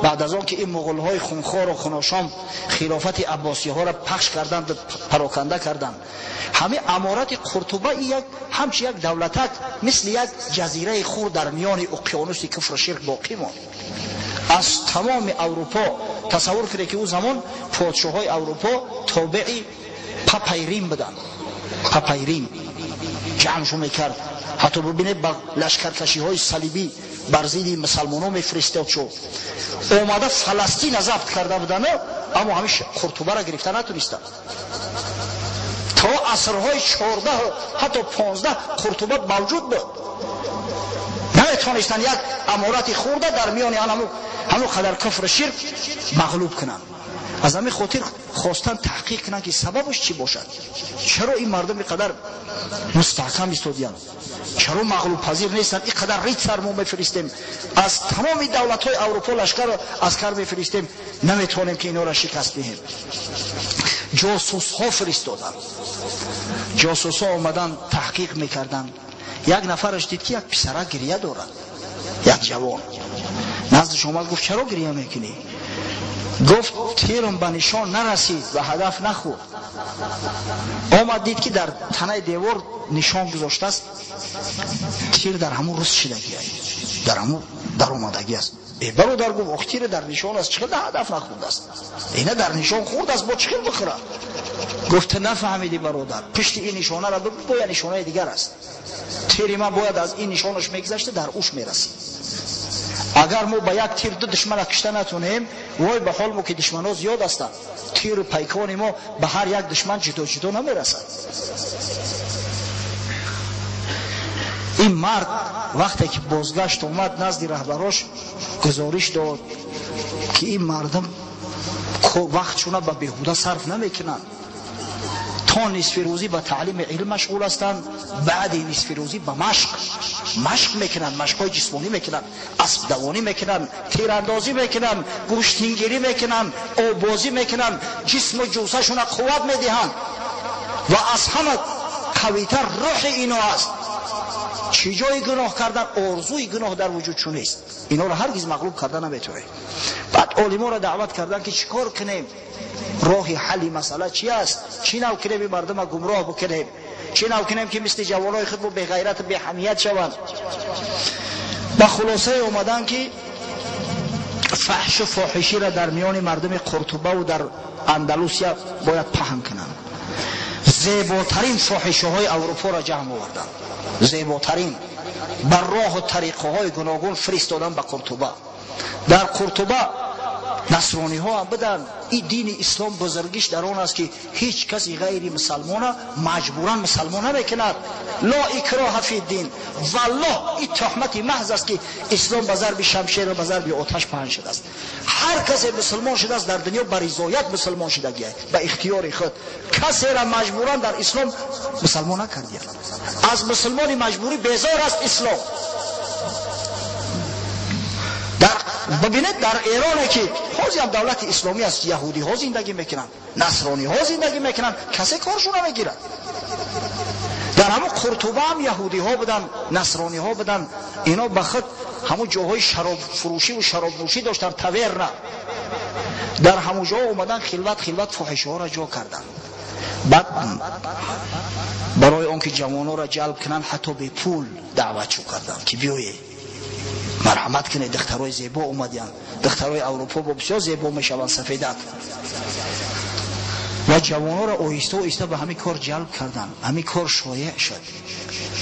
بعد از آن که این مغول های خونخوار و خوناشام خلافت عباسی ها را پخش کردند، پراکنده کردند، همه امارت قرطبه همچه یک دولتک مثل یک جزیره خور در میان اقیانوس کفر و شرک باقی ماند. از تمام اروپا تصور کنید که اون زمان پادشاه های اروپا تابعی پاپایریم بدن، پاپایریم جمعشون میکرد. حتی ببینید با لشکرکشی های صلیبی بر ضد مسلمانان میفرستاد شد. اومده فلسطین ضبط کرده بودن، اما همیشه قرطبه را گرفتن نتونستن. تا عصرهای 14 حتی 15 قرطبه موجود بود، نمیتونستن یک امارت خورده در میان همون قدر کفر شرک مغلوب کنن. از همین خاطر خواستن تحقیق کنن که سببش چی باشد، چرا این مردم اینقدر مستحکم ایستادین، چرا مغلوب پذیر نیستن. اینقدر ریت سرمو میفرستیم، از تمام دولت های اروپا لشکر عسکر میفرستیم، نمیتونیم که اینا را شکست دهیم. جاسوس ها فرستادن، جاسوس ها آمدن تحقیق میکردن. یک نفرش دید که یک پسرک گریه دارد، یک جوان نزدش آمد، گفت چرا گریه میکنی؟ گفت تیرم به نشان نرسید و هدف نخورد. آمد دید که در تنه دیوار نشان گذاشته است، تیر در همون روز شدگی است. در اومدگی است. برادر گفت وقتی در نشان است چقدر هدف نخورده است، اینا در نشان خورده است با چقدر بخوره. گفت نفهمیدی برادر، پشت این نشانه را ببین باید نشانه دیگر است، تیر ما باید از این نشانش میگذشته در اوش میرسید. اگر ما با یک تیر دو دشمن را کشته نتونیم، وای به حال ما که دشمن ها زیاد هستند، تیر و پیکان ما به هر یک دشمن جدا جدا نمیرسد. این مرد وقتی که بازگشت اومد نزد رهبراش گزارش داد که این مردم وقتشون به بیهوده صرف نمیکنن، تا نصف روزی به تعلیم علم مشغول هستند، بعد نصف روزی به مشق میکنن، مشقای جسمانی میکنن، اسب دوانی میکنن، تیراندازی میکنن، گوشتینگیری میکنن، آبازی میکنن، جسم و جوسهشون قوت میدهند و از همه قویتر روح اینا است. چی جای گناه کردن، آرزوی گناه در وجودشون نیست، اینا رو هرگز مغلوب کردن نمیتونه. بعد علما را دعوت کردن که چیکار کنیم، راه حل مسئله چی است، چی نو کنیم مردم گمراه بکنیم، چی نو کنیم که مثل جوانای خود به غیرت به حمیت شوند. با خلاصه اومدن که فحش و فاحشی را در میان مردم قرطبه و در اندلسیا باید پهن کنند. زیباترین فاحشه های اروپا را جمع آوردن، زیباترین، بر راه و طریقه های گوناگون فرستادن به قرطبه. در قرطبه نصرانی ها هم بدن. این دین اسلام بزرگیش در آن است که هیچ کسی غیر مسلمان مجبورا مسلمان نمیکند. لا اکراه فی الدین، والله این تهمت محض است که اسلام به ضرب شمشیر و به ضرب آتش پهن شده است. هر کسی مسلمان شده است در دنیا بر رضایت مسلمان شدگی است، به اختیار خود. کسی را مجبورا در اسلام مسلمان نکردی. از مسلمانی مجبوری بیزار است اسلام. ببینید در ایران که حاضی هم دولت اسلامی است، یهودی ها زندگی میکنن، نصرانی ها زندگی میکنن، کسی کارشون نمیگیرد. در همون قرطبه هم یهودی ها بدن، نصرانی ها بدن، اینا به خود همون جاهای شراب فروشی و شراب نوشی داشتن، تاورنا. در همون جا اومدن خلوت فاحشه ها را جا کردن. بعد برای آنکه جوان ها را جلب کنن حتی به پول دعوت شو کردن که بیایید مرحمت کنه، دخترای زیبا اومدن، دخترای اروپا با بسیار زیبا میشوند، سفیدک. و جوانها را آهسته آهسته به همین کار جلب کردن. همین کار شایع شد.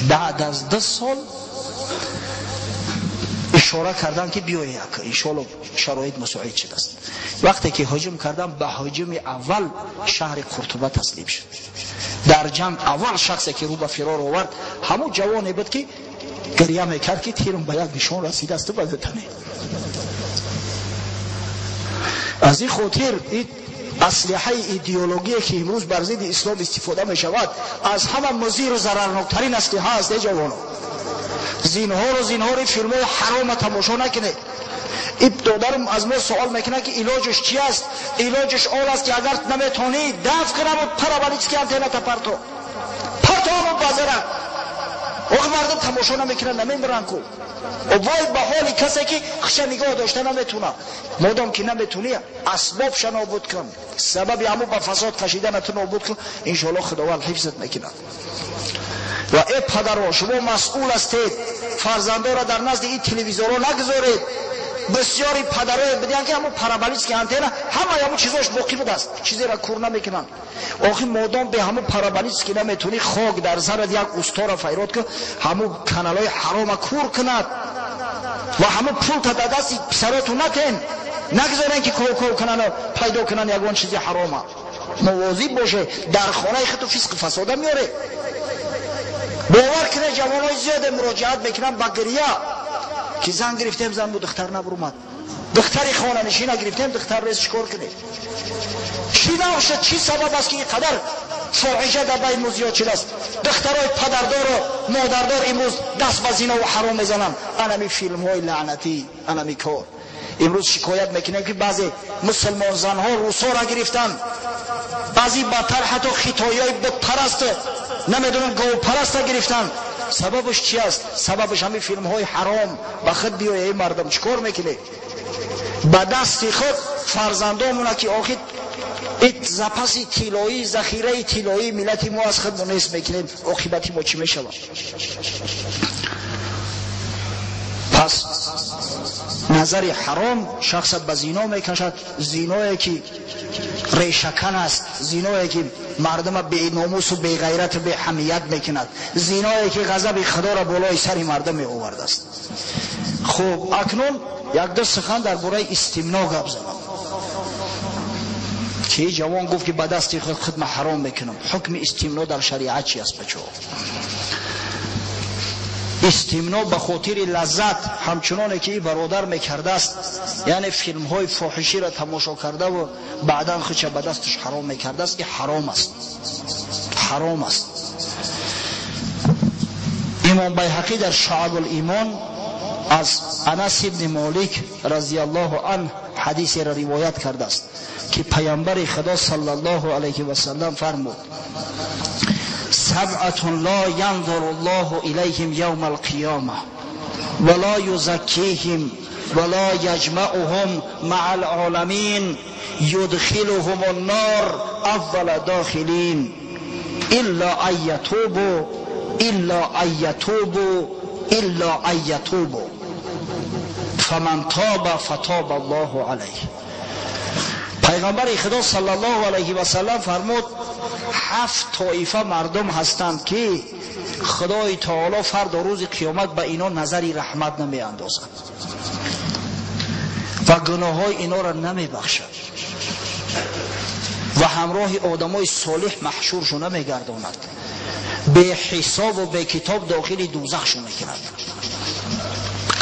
بعد از 10 سال اشاره کردن که بیایید انشالله شرایط مساعد شده است. وقتی که هجوم کردن به هجوم اول شهر قرطبه تسلیم شد. در جمع اول شخصی که رو به فرار آورد همون جوانی بود که گریه میکرد که تیرم به یک نشان رسیده است و بزتنه. از این خاطر این اسلحه ایدئولوژی که امروز بر ضد اسلام استفاده می شود از همه مضر و ضررناکترین اسلحه است. جوانان زینهار فیلم های حرام تماشا نکنید. ابتدارم از ما سوال میکنه که علاجش چی است؟ علاجش آن است که اگر نمیتونی دفع کنم و پرابالیچ که انتنا تا پرتو هم بازره وقت مردم تماشا نمیکنن، نمیبرن کو. و وای به حال کسی که خش نگاه داشته نمیتونه. مادام که نمیتونی اسبابش نابود کن، سبب همو به فساد کشیدن تو نابود کن، انشاءالله خداوند حفظت میکنه. و ای پدرها شما مسئول هستید، فرزندا را در نزد این تلویزیونها نگذارید. بسیاری پدرای بدیان که همون پرابالیچ که انتنا همه همون چیزاش باقی بود است، چیزی را کور نمیکنن. آخه مادام به همون پرابالیچ که نمیتونی خاک در سر یک استا را فیراد که همون کانالای حرام کور کند و همون پول تا دست پسراتون نتین، نگذارن که کور کنن و پیدا کنن یگان چیزی حرامه. مواظب باشه، در خانه خود فسق فساد میاره. باور کنه جوانای زیاد مراجعت میکنن با گریه که زن گرفتیم زن بود دختر نبرومد، دختری خانه نشین گرفتیم دختر ریز چکار کنه. چی نباشد؟ چی سبب است که اینقدر فاحشه در بین موزیات شده است؟ دخترای پدردار و مادردار امروز دست به زنا و حرام میزنن. انمی فیلم های لعنتی، انمی کار. امروز شکایت میکنیم که بعضی مسلمان زنها روسا را گرفتن، بعضی بدتر حتی خیتایی های بت پرست نمیدونن گاو پرست را گرفتن. سببش چی است؟ سببش همین فیلم های حرام. به خود بیایه مردم چکار میکنه؟ به دست خود فرزندامونه که آخر ایت زپس طلایی ذخیره طلایی ملت ما از خود منیس میکنیم، عاقبت ما چی میشود؟ پس نظر حرام شخص به زنا میکشد، زینایی که ریشه‌کن است، زینایی که مردم بی ناموس و بی غیرت و بی حمیت میکند، زینایی که غضب خدا را بالای سر مردم می آورده است. خب اکنون یک دو سخن درباره استمنا گپ زنم که جوان گفت که به دست خود من حرام میکنم. حکم استمنا در شریعت چی است بچه؟ استمنا به خاطر لذت همچنان که این برادر میکرده است، یعنی فیلم های فاحشی را تماشا کرده و بعدا خودش به دستش حرام میکرده است، این حرام است، حرام است. امام بیهقی در شعب الایمان از انس بن مالک رضی الله عنه حدیثی را روایت کرده است که پیامبر خدا صلی الله علیه و سلم فرمود: سبعة لا ينظر الله إليهم يوم القيامة ولا يزكيهم ولا يجمعهم مع العالمين يدخلهم النار أول داخلين إلا أن يتوبوا إلا أن يتوبوا إلا أن يتوبوا فمن تاب فتاب الله عليه. پیغمبر خدا صلی الله علیه و سلم فرمود 7 طایفه مردم هستند که خدای تعالی فردا روز قیامت به اینا نظری رحمت نمی اندازد و گناه های اینا را نمی بخشد و همراه آدمای صالح محشورشون نمی گرداند، به حساب و به کتاب داخل دوزخشون می کند.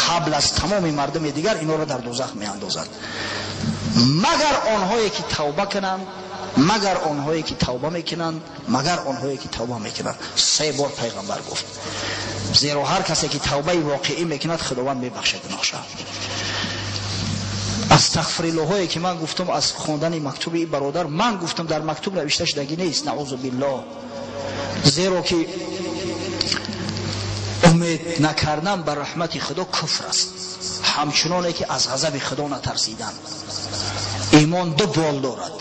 قبل از تمام مردم دیگر اینا را در دوزخ می اندازد مگر آنهایی که توبه کنند، مگر آنهایی که توبه میکنند، مگر آنهایی که توبه میکنند. 3 بار پیغمبر گفت، زیرا هر کسی که توبه واقعی میکند خداوند میبخشد گناهش. استغفر الله هایی که من گفتم از خواندن مکتوب این برادر، من گفتم در مکتوب نوشته شدگی نیست، نعوذ بالله، زیرا که امید نکردن بر رحمت خدا کفر است، همچنانه که از غضب خدا نترسیدن. ایمان 2 بال دارد،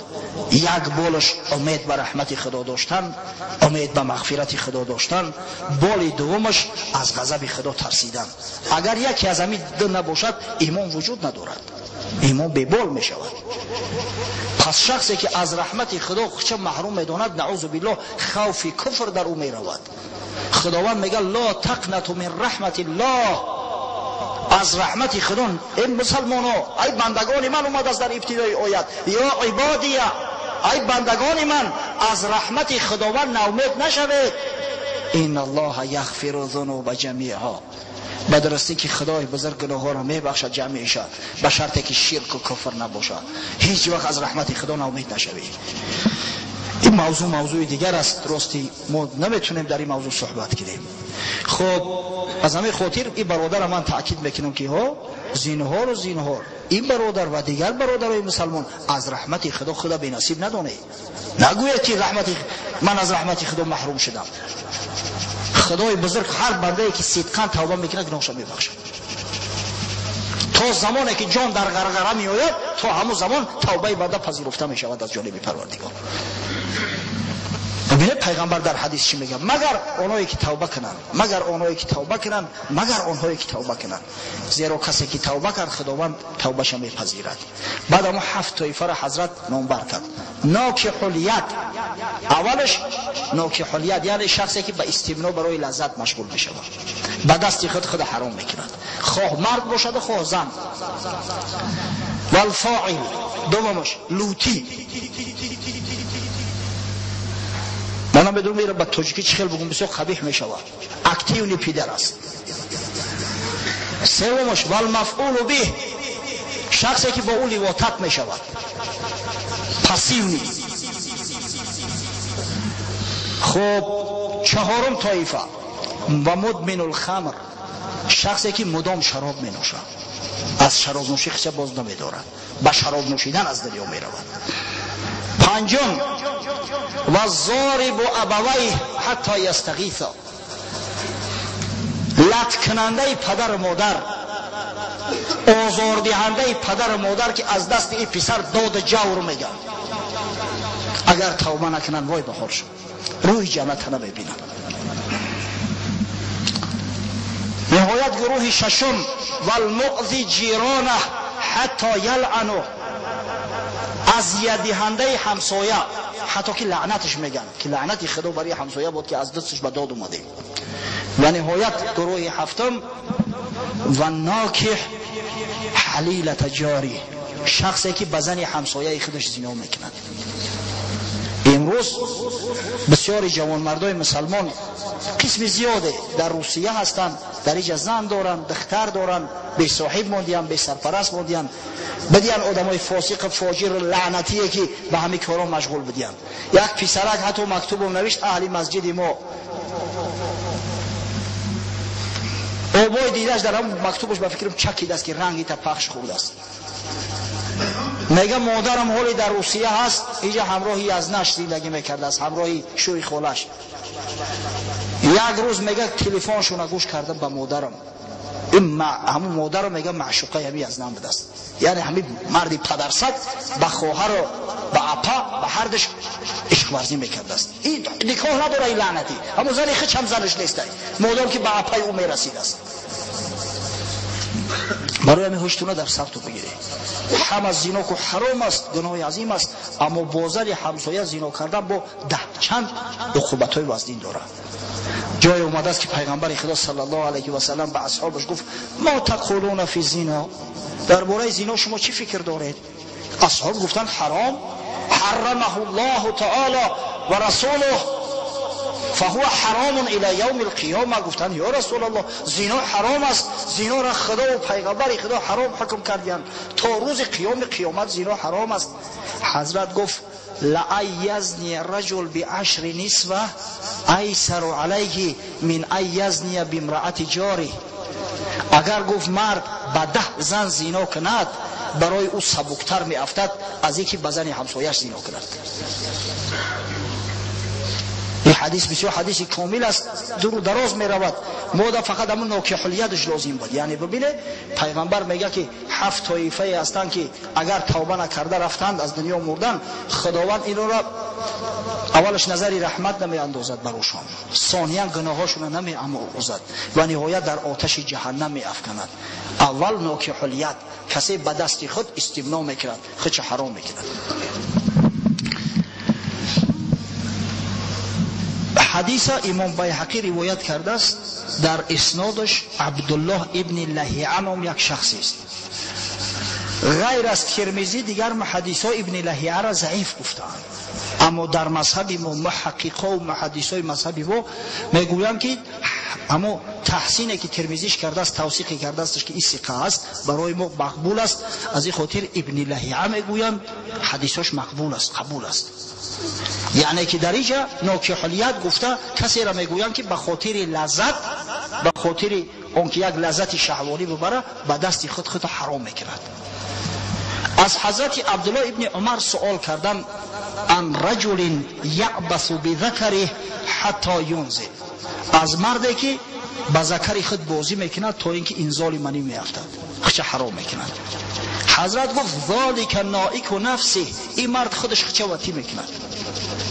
یک بالش امید به رحمت خدا داشتن، امید به مغفرت خدا داشتن، بال دومش از غضب خدا ترسیدن. اگر یکی از همین 2 نباشد ایمان وجود ندارد، ایمان بی بال می شود. پس شخصی که از رحمت خدا خودش محروم میداند، نعوذ بالله، خوف کفر در او می رود. خداوند میگه لا تقنطوا من رحمت الله، از رحمت خدا این مسلمان ها، ای بندگان من اومد از در ابتدای آیت، یا عبادی، ای بندگان من از رحمت خداوند ناامید نشوید. این الله یغفر الذنوب جمیعا، به درستی که خدای بزرگ گناه ها را میبخشد جمعش، به شرطی که شرک و کفر نباشد. هیچ وقت از رحمت خدا ناامید نشوید. این موضوع دیگر است، درستی ما نمیتونیم در این موضوع صحبت کنیم. خب از همه خاطر این برادر من تاکید میکنم که زینهار این برادر و دیگر برادرای مسلمان از رحمت خدا بی نصیب ندونه. نگوید که من از رحمت خدا محروم شدم. خدای بزرگ هر بنده که صدقاً توبه میکنه گناهش میبخشه. تا زمانی که جان در غرغره میآید، تا همون زمان توبه بنده پذیرفته میشود از جانب پروردگار. ببینید پیغمبر در حدیث چی میگه؟ مگر اونایی که توبه کنند، مگر اونایی که توبه کنند، مگر اونایی که توبه کنند. زیرا کسی که توبه کرد خداوند توبهش میپذیرد. بعد اما 7 طایفه را حضرت نامبر کرد. ناکحولیت، اولش ناکحولیت یعنی شخصی که به استمنا برای لذت مشغول میشود، به دست خود حرام میکند، خواه مرد باشد خواه زن. والفاعل، دومش لوتی. منم بدون میره با تاجیکی چخیل بگم بسیار قبیح می شود، اکتیونی پیدر است. سومش والمفعول به، شخصی که با او لواطت می شود، پسیونی. خب 4م طایفه و مدمن الخمر، شخصی که مدام شراب می نوشد، از شراب نوشی خیلی باز نمی دارد، با شراب نوشیدن از دنیا می رود. 5م و ضارب ابویه حتی یستغیث، لط کننده پدر مادر، آزاردهنده پدر مادر که از دست این پسر داد جور میگن. اگر توبه نکنن وای به حالشون، روی جنت نمیبینن. نهایت گروه ششم والمؤذی جیرانه حتی یلعنو، اذیت دهنده همسایه حتی که لعنتش میگن که لعنتی خدا برای همسایه بود که از دستش به داد اومده. و نهایت گروه هفتم و ناکح حلیلت جاری، شخصی که بزن همسایه خودش زنا میکند. امروز بسیاری جوانمردای مسلمان قسم زیاده در روسیه هستند، در اینجا زن دارن، دختر دارن، به صاحب موندیان، به سرپرست موندیان، بدیان آدمای فاسق فاجر لعنتیه که به همین کارا مشغول بدیان. یک پسرک حتی مکتوب نوشت اهل مسجد ما، اوبای دیدش در هم مکتوبش به فکرم چکید است که رنگی تا پخش خورده است. میگه مادرم حالی در روسیه هست، اینجا همراهی از نش زندگی میکرده است، همراهی شوی خالش. یک روز میگه تلفنشون گوش کردم به مادرم، همون مادرم میگه معشوقه همی از نام بدست، یعنی همین مردی پدرسک به خواهر و به اپا به هر دش عشق ورزی میکرده است. این نکاح نداره، این لعنتی اما زنی خیلی هم زنش نیسته مادام که به اپای او میرسید است. برای همین هشتونه در سبتو بگیره. هم از زنا که حرام است، گناه عظیم است، اما بازار همسایه زنا کردن با ده چند عقوبت‌های وزدین داره. جای اومده است که پیغمبر خدا صلی الله علیه و سلم به اصحابش گفت ما تقولون فی زنا، درباره زنا شما چی فکر دارید؟ اصحاب گفتن حرام، حرمه الله تعالی و رسوله فهو حرام الی یوم القیامه. گفتن یا رسول الله زنا حرام است، زنا را خدا و پیغمبر خدا حرام حکم کردند، تا روز قیامت زنا حرام است. حضرت گفت لا یزنی رجل بعشر نسوه ایسر علیه من ایزنی بامرأة جاری. اگر گفت مرد به 10 زن زنا کند برای او سبکتر می افتد از اینکه به زن همسایش زنا کند. این حدیث بسیار حدیث کامل است، دور و دراز می رود. مودا فقط همون ناکحولیتش لازم بود. یعنی ببینه پیغمبر میگه که 7 طایفه هستند که اگر توبه نکرده رفتند از دنیا مردن، خداوند اینو را اولش نظری رحمت نمی اندازد براشون، ثانیا گناهاشون نمی اندازد و نهایت در آتش جهنم می افکند. اول ناکحولیت، کسی به دست خود استمنا میکند، خودش حرام میکند. حدیث امام بیهقی روایت کرده است، در اسنادش عبدالله ابن لهیعه نام یک شخصی است. غیر از ترمذی دیگر محدثای ابن لهیعه را ضعیف گفتند، اما در مذهب ما محققا و محدثای مذهبی ما میگویند که اما تحسینی که ترمذیش کرده است، توثیقی کرده است که این ثقه است، برای ما مقبول است. از این خاطر ابن لهیعه میگویند حدیثش مقبول است، قبول است. یعنی که در اینجا ناکحولیت گفته کسی را میگویند که به خاطر لذت، به خاطر اونکه یک لذت شهوانی ببره به دست خود حرام میکند. از حضرت عبدالله ابن عمر سوال کردن ان رجل یعبث بذکره حتی ینزل، از مردی که با ذکر خود بازی میکند تا اینکه انزال منی میافتد، خچه حرام میکند. حضرت گفت ذالک نائک نفسه، این مرد خودش خچه وطی میکند،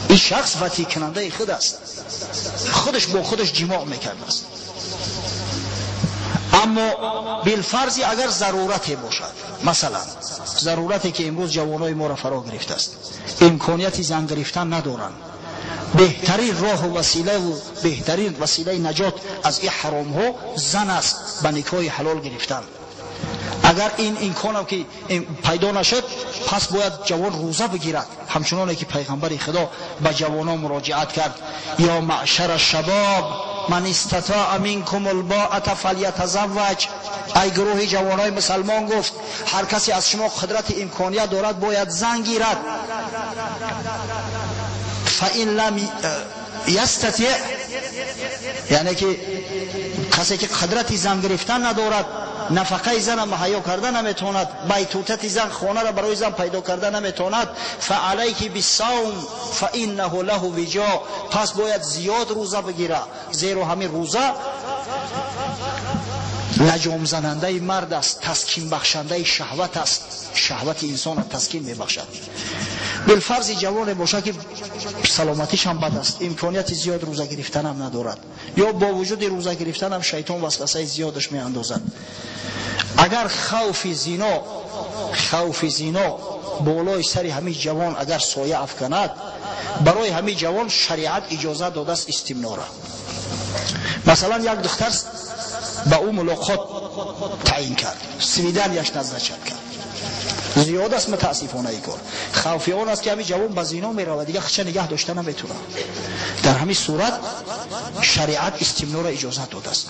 این شخص وطی کننده خود است، خودش با خودش جماع میکرده است. اما بالفرض اگر ضرورتی باشد، مثلا ضرورتی که امروز جوانای ما را فرا گرفته است، امکانیت زن گرفتن ندارند، بهترین راه و وسیله و بهترین وسیله نجات از این حرام ها زن است، به نکاح حلال گرفتن. اگر این امکان که پیدا نشد پس باید جوان روزه بگیرد، همچنانه که پیغمبر خدا به جوانان مراجعت کرد یا معشر الشباب من استطاع منکم الباءة فلیتزوج. ای گروه جوانای مسلمان گفت هر کسی از شما قدرت امکانیت دارد باید زن گیرد. فإن لم یستطع، یعنی که کسی که قدرت زن گرفتن ندارد، نفقه زن مهیا کردن نمیتواند، بیتوتت زن خانه را برای زن پیدا کردن نمیتواند، فعلیک بالصوم فانه له وجاء، پس باید زیاد روزه بگیره، زیرا همین روزه لجام زننده مرد است، تسکین بخشنده شهوت است، شهوت انسان را تسکین میبخشد. بالفرض جوان باشه که سلامتیش هم بد است، امکانیت زیاد روزه گرفتن هم ندارد، یا با وجود روزه گرفتن هم شیطان وسوسه زیادش میاندازد. اگر خوف زنا بالای سر همین جوان اگر سایه افکند، برای همین جوان شریعت اجازه داده است استمنا را. مثلا یک دختر با او ملاقات تعیین کرد، سویدنیش نظر کرد، زیاد است متاسفانه این کار. خوف آن است که همین جوان به زنا میرود، دیگه خودش نگه داشته نمیتونه. در همین صورت شریعت استمنا را اجازه داده است.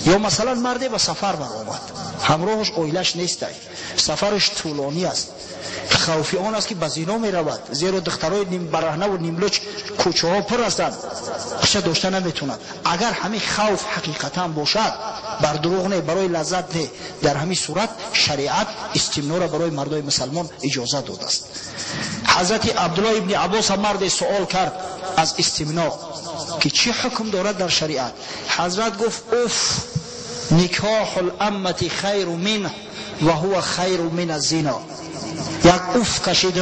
یا مثلا مرد به سفر برآمد، همراهش اویلش نیست، سفرش طولانی است، خوف آن است که به زنا میرود، زیرا دخترای نیم برهنه و نیم لچ کوچه ها پر هستند، خودش داشته نمیتوند. اگر همین خوف حقیقتا باشد، بر دروغ نه، برای لذت نه، در همین صورت شریعت استمنا را برای مردای مسلمان اجازه داده است. حضرت عبدالله ابن عباس مرد سوال کرد از استمنا که چه حکم دارد در شریعت. حضرت گفت اوف، نکاح الامه خیر منه و هو خیر من الزنا. یک اوف کشید،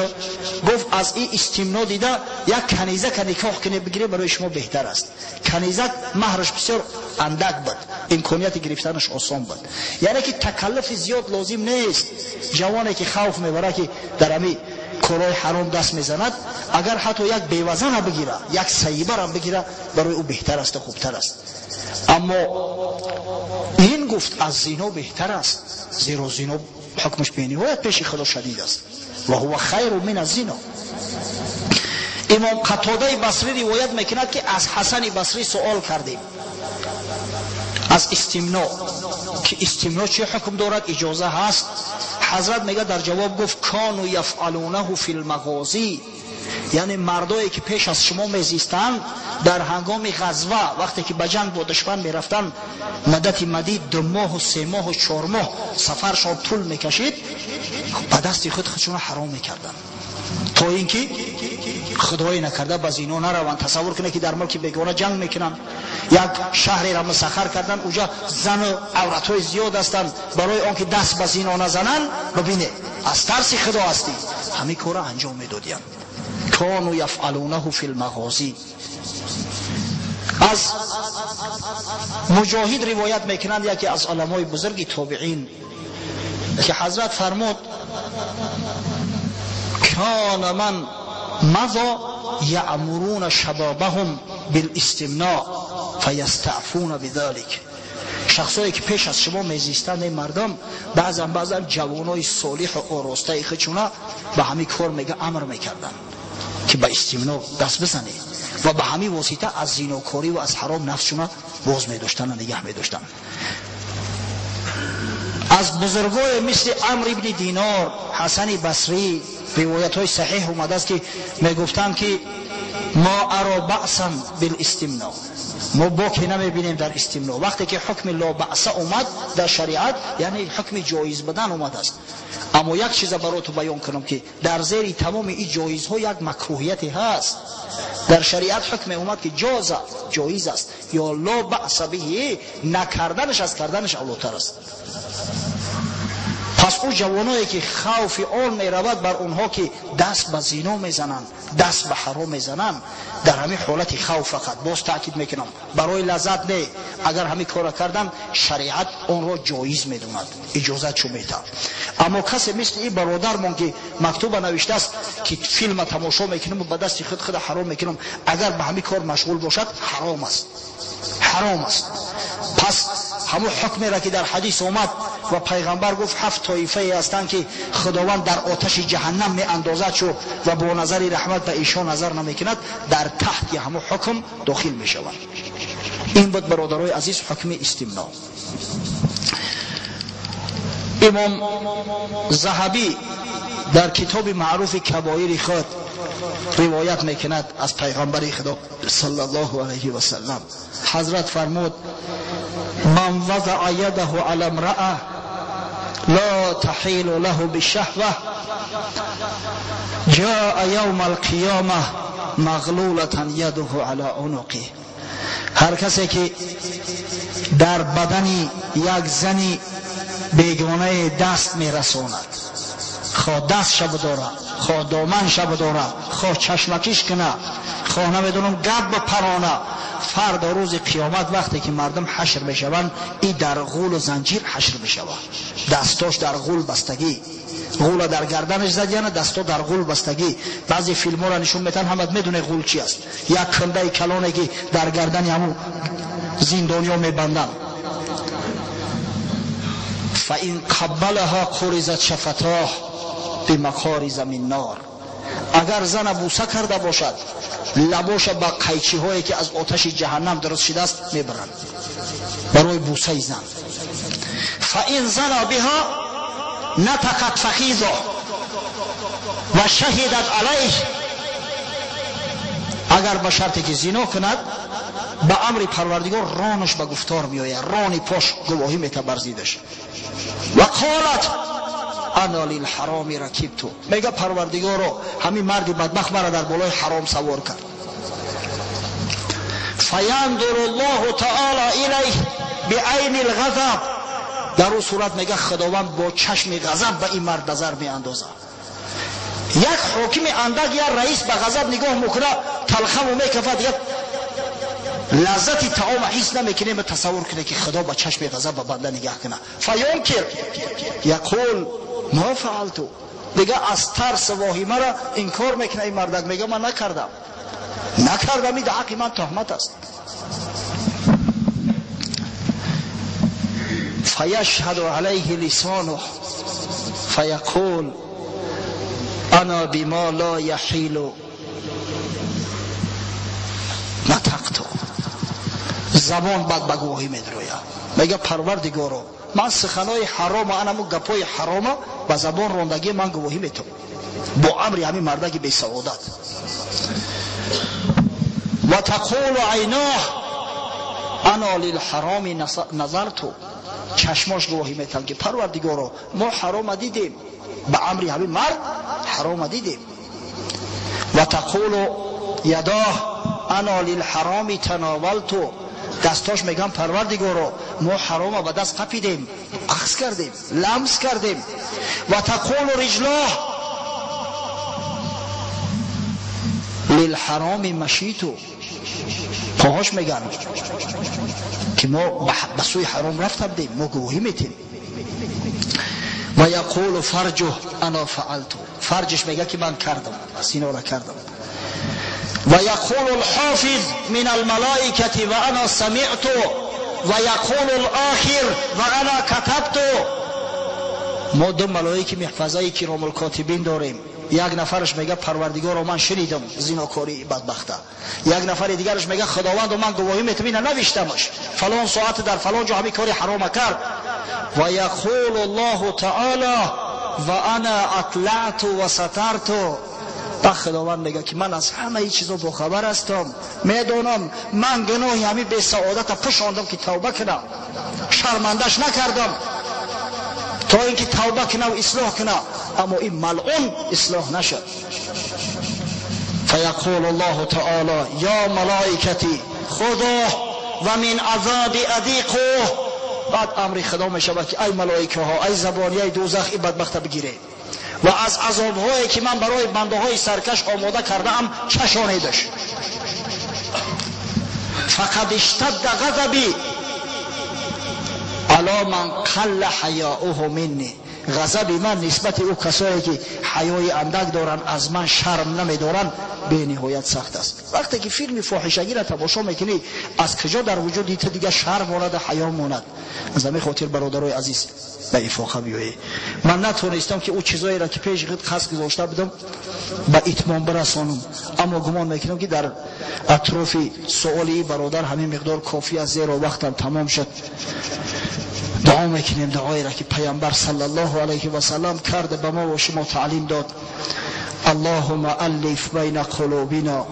گفت از این استمنا دیده یک کنیزک نکاح کنه بگیره برای شما بهتر است. کنیزک مهرش بسیار اندک بود، امکانیت گرفتنش آسان بود، یعنی که تکلف زیاد لازم نیست. جوانی که خوف میبره که در همین کارهای حرام دست میزند، اگر حتی یک بیوزن هم بگیره، یک سیبه هم بگیره، برای او بهتر است و خوبتر است. اما این گفت از زنا بهتر است، زیرا زنا حکمش بینهایت پیش خدا شدید است و هو خیر من الزنا. امام قتاده بصری روایت میکند که از حسن بصری سوال کردیم از استمنا که استمنا چه حکم دارد، اجازه هست؟ حضرت میگه در جواب گفت کانوا یفعلونه فی المغازی، یعنی مردایی که پیش از شما میزیستند در هنگام غزوه، وقتی که به جنگ با دشمن میرفتن، مدت مدید 2 ماه و 3 ماه و 4 ماه سفرشان طول میکشید، به دست خودشون حرام میکردن تا اینکه خدای نکرده به زنا نروند. تصور کنه که در ملک بیگانه جنگ میکنن، یک شهری را مسخر کردن، اونجا زن و عورت‌های زیاد هستند، برای آنکه دست به زنا نزنن، ببینه از ترس خدا هستی همین کار را انجام میدادن. کانوا یفعلونه فی المغازی. از مجاهد روایت میکنند یکی از علمای بزرگ تابعین که حضرت فرمود کان من مضى یأمرون شبابهم بالاستمناء فیستعفون بذلك. شخصایی که پیش از شما میزیستند مردم، بعضا جوانای صالح و آراسته خودشون به همین کار میگه امر میکردن که به استمناء دست بزنید و به همین واسطه از زیناکاری و از حرام نفسشون باز می‌داشتن و نگه می‌داشتن. از بزرگای مثل عمرو ابن دینار، حسن بصری روایت‌های صحیح اومده است که میگفتند که ما ارا بأسا بالاستمناء، ما باکی نمیبینیم در استمناء. وقتی که حکم لا بأس اومد در شریعت، یعنی حکم جایز بدن اومده است. اما یک چیز براتون بیان کنم که در زیر تمام این جایزها یک مکروهیتی هست. در شریعت حکم اومد که جایز است یا لا بأس به، نکردنش از کردنش اولاتر است. پس او جوانایی که خوف آن میرود بر اونها که دست به زنا میزنند، دست به حرام میزنند، در همین حالت خوف فقط، باز تاکید میکنم برای لذت نه، اگر همین کار کردن شریعت اون را جایز میدوند، اجازت چو میده. اما کسی مثل این برادرمون که مکتوب نوشته است که فیلم تماشا میکنم و به دست خود حرام میکنم، اگر به همین کار مشغول باشد حرام است. پس همون حکمی را که در حدیث اومد و پیغمبر گفت 7 طایفه هستند که خداوند در آتش جهنم می اندازد شو و با نظر رحمت به ایشان نظر نمی کند، در تحت همون حکم داخل می شوند. این بود برادرای عزیز حکم استمناء. امام ذهبی در کتاب معروف کبایر خود روایت می کند از پیغمبر خدا صلی الله علیه و سلم، حضرت فرمود من وضع یده علی امرأة لا تحیل له بالشهوة جاء یوم القیامة مغلولة یده علی عنقه. هر کسی که در بدن یک زنی بیگانه دست میرساند، خواه دست شب داره، خواه دامن شب داره، خواه چشمکش کنه، خواه نمیدونم گب بپرانه، فردا روز قیامت وقتی که مردم حشر بشوند، این در غول و زنجیر حشر بشود. دستاش در غول بستگی، غول در گردنش زدیانه، دستا در غول بستگی. بعضی فیلم ها را نشون میتن، همت میدونه غول چی است، یک کنده کلانه که در گردن همون زندانیا میبندن. فإن قبلها قرزت شفتاه بمخارز من نار. اگر زن بوسه کرده باشد، لباش با قیچی هایی که از آتش جهنم درست شده است میبرند برای بوسه زن. فإن زنا بها نطقت فخیذه و شهدت علیه. اگر به شرطی که زنا کند، به امر پروردگار رانش به گفتار میآید، رانی پاش گواهی میده بر ضدش. و قالت انا للحرام رکبت. میگه پروردگارو همین مرد بدبخت مرا در بالای حرام سوار کرد. فینظر الله تعالی الیه بعین الغضب. در اون صورت میگه خداوند با چشم غضب به این مرد نظر میاندازه. یک حاکم اندک یا رئیس به غضب نگاه میکنه، تلخم و میکفه، دیگه لذتی طعام حس نمیکنه. به تصور کنه که خدا با چشم غضب به بنده نگاه کنه. فینکر یقول ما فعلتو. دیگه از ترس واهمه را انکار میکنه. این مردک میگه من نکردم، این در حق من تهمت است. فیشهد علیه لسانه فیقول انا بما لا یحیل نطقت. زبان بعد به گواهی میدروید، میگه پروردگارو من سخنای حرام و انمو گپای حرام با زبان راندگی من گواهی میتم با امر همین مردگی بی سعادت. و تقول عیناه انا للحرام نظرت. چشماش گواهی میتن که پروردگارو ما حرام دیدیم، به امر همین مرد حرام دیدیم. و تقول یداه انا للحرام تناولت. دستاش میگم پروردگارو ما حرام به دست قپیدیم، اخذ کردیم، لمس کردیم. و تقول رجلاه للحرام مشیتو. پاهاش میگن که ما به سوی حرام رفتیم، ما گواهی میتیم. و یقول فرجه انا فعلتو. فرجش میگه که من کردم، سینا را کردم. و یقول الحافظ من الملائکه و انا سمعت. و یقول الاخر و انا کتبت. ما دو ملائکه محفظه کرام الکاتبین داریم. یک نفرش میگه پروردگارو من شنیدم زیناکاری بدبخته، یک نفر دیگرش میگه خداوند من گواهی میتم اینو نوشتمش، فلان ساعت در فلان جا همین کاری حرام کرد. و یقول الله تعالی و انا اطلعت و سترت. خداوند میگه که من از همه چیزا با خبر هستم، میدونم من گناهی همین بی سعادت پوشاندم که توبه کنم، شرمندش نکردم تا اینکه توبه کنه و اصلاح کنه، اما این ملعون اصلاح نشد. فیقول الله تعالی یا ملائکتی خذوه و من عذاب اذیقوه. بعد امر خدا میشود که ای ملائکه ها، ای زبانی ای دوزخ، این بدبخت بگیره و از عذاب هایی که من برای بنده های سرکش آماده کرده ام چشانیدش. فقد اشتد غضبی علی من قل حیاؤه منی. غضب من نسبت او کسایی که حیای اندک دارن، از من شرم نمیدارن، به نهایت سخت است. وقتی که فیلم فاحشگی را تماشا میکنی، از کجا در وجود دیت دیگه شرم ماند، حیا ماند. از همین خاطر برادرای عزیز به افاقه بیایی، من نتونستم که او چیزایی را که پیش قصد گذاشته بدم به اتمام برسانم، اما گمان میکنم که در اطراف سوالی برادر همین مقدار کافی است، زیرا وقتم تمام شد. دعا میکنیم دعایی را که پیامبر صلی الله علیه و سلم کرده به ما و شما تعلیم داد. اللهم الف بین قلوبنا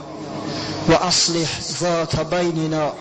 و اصلح ذات بیننا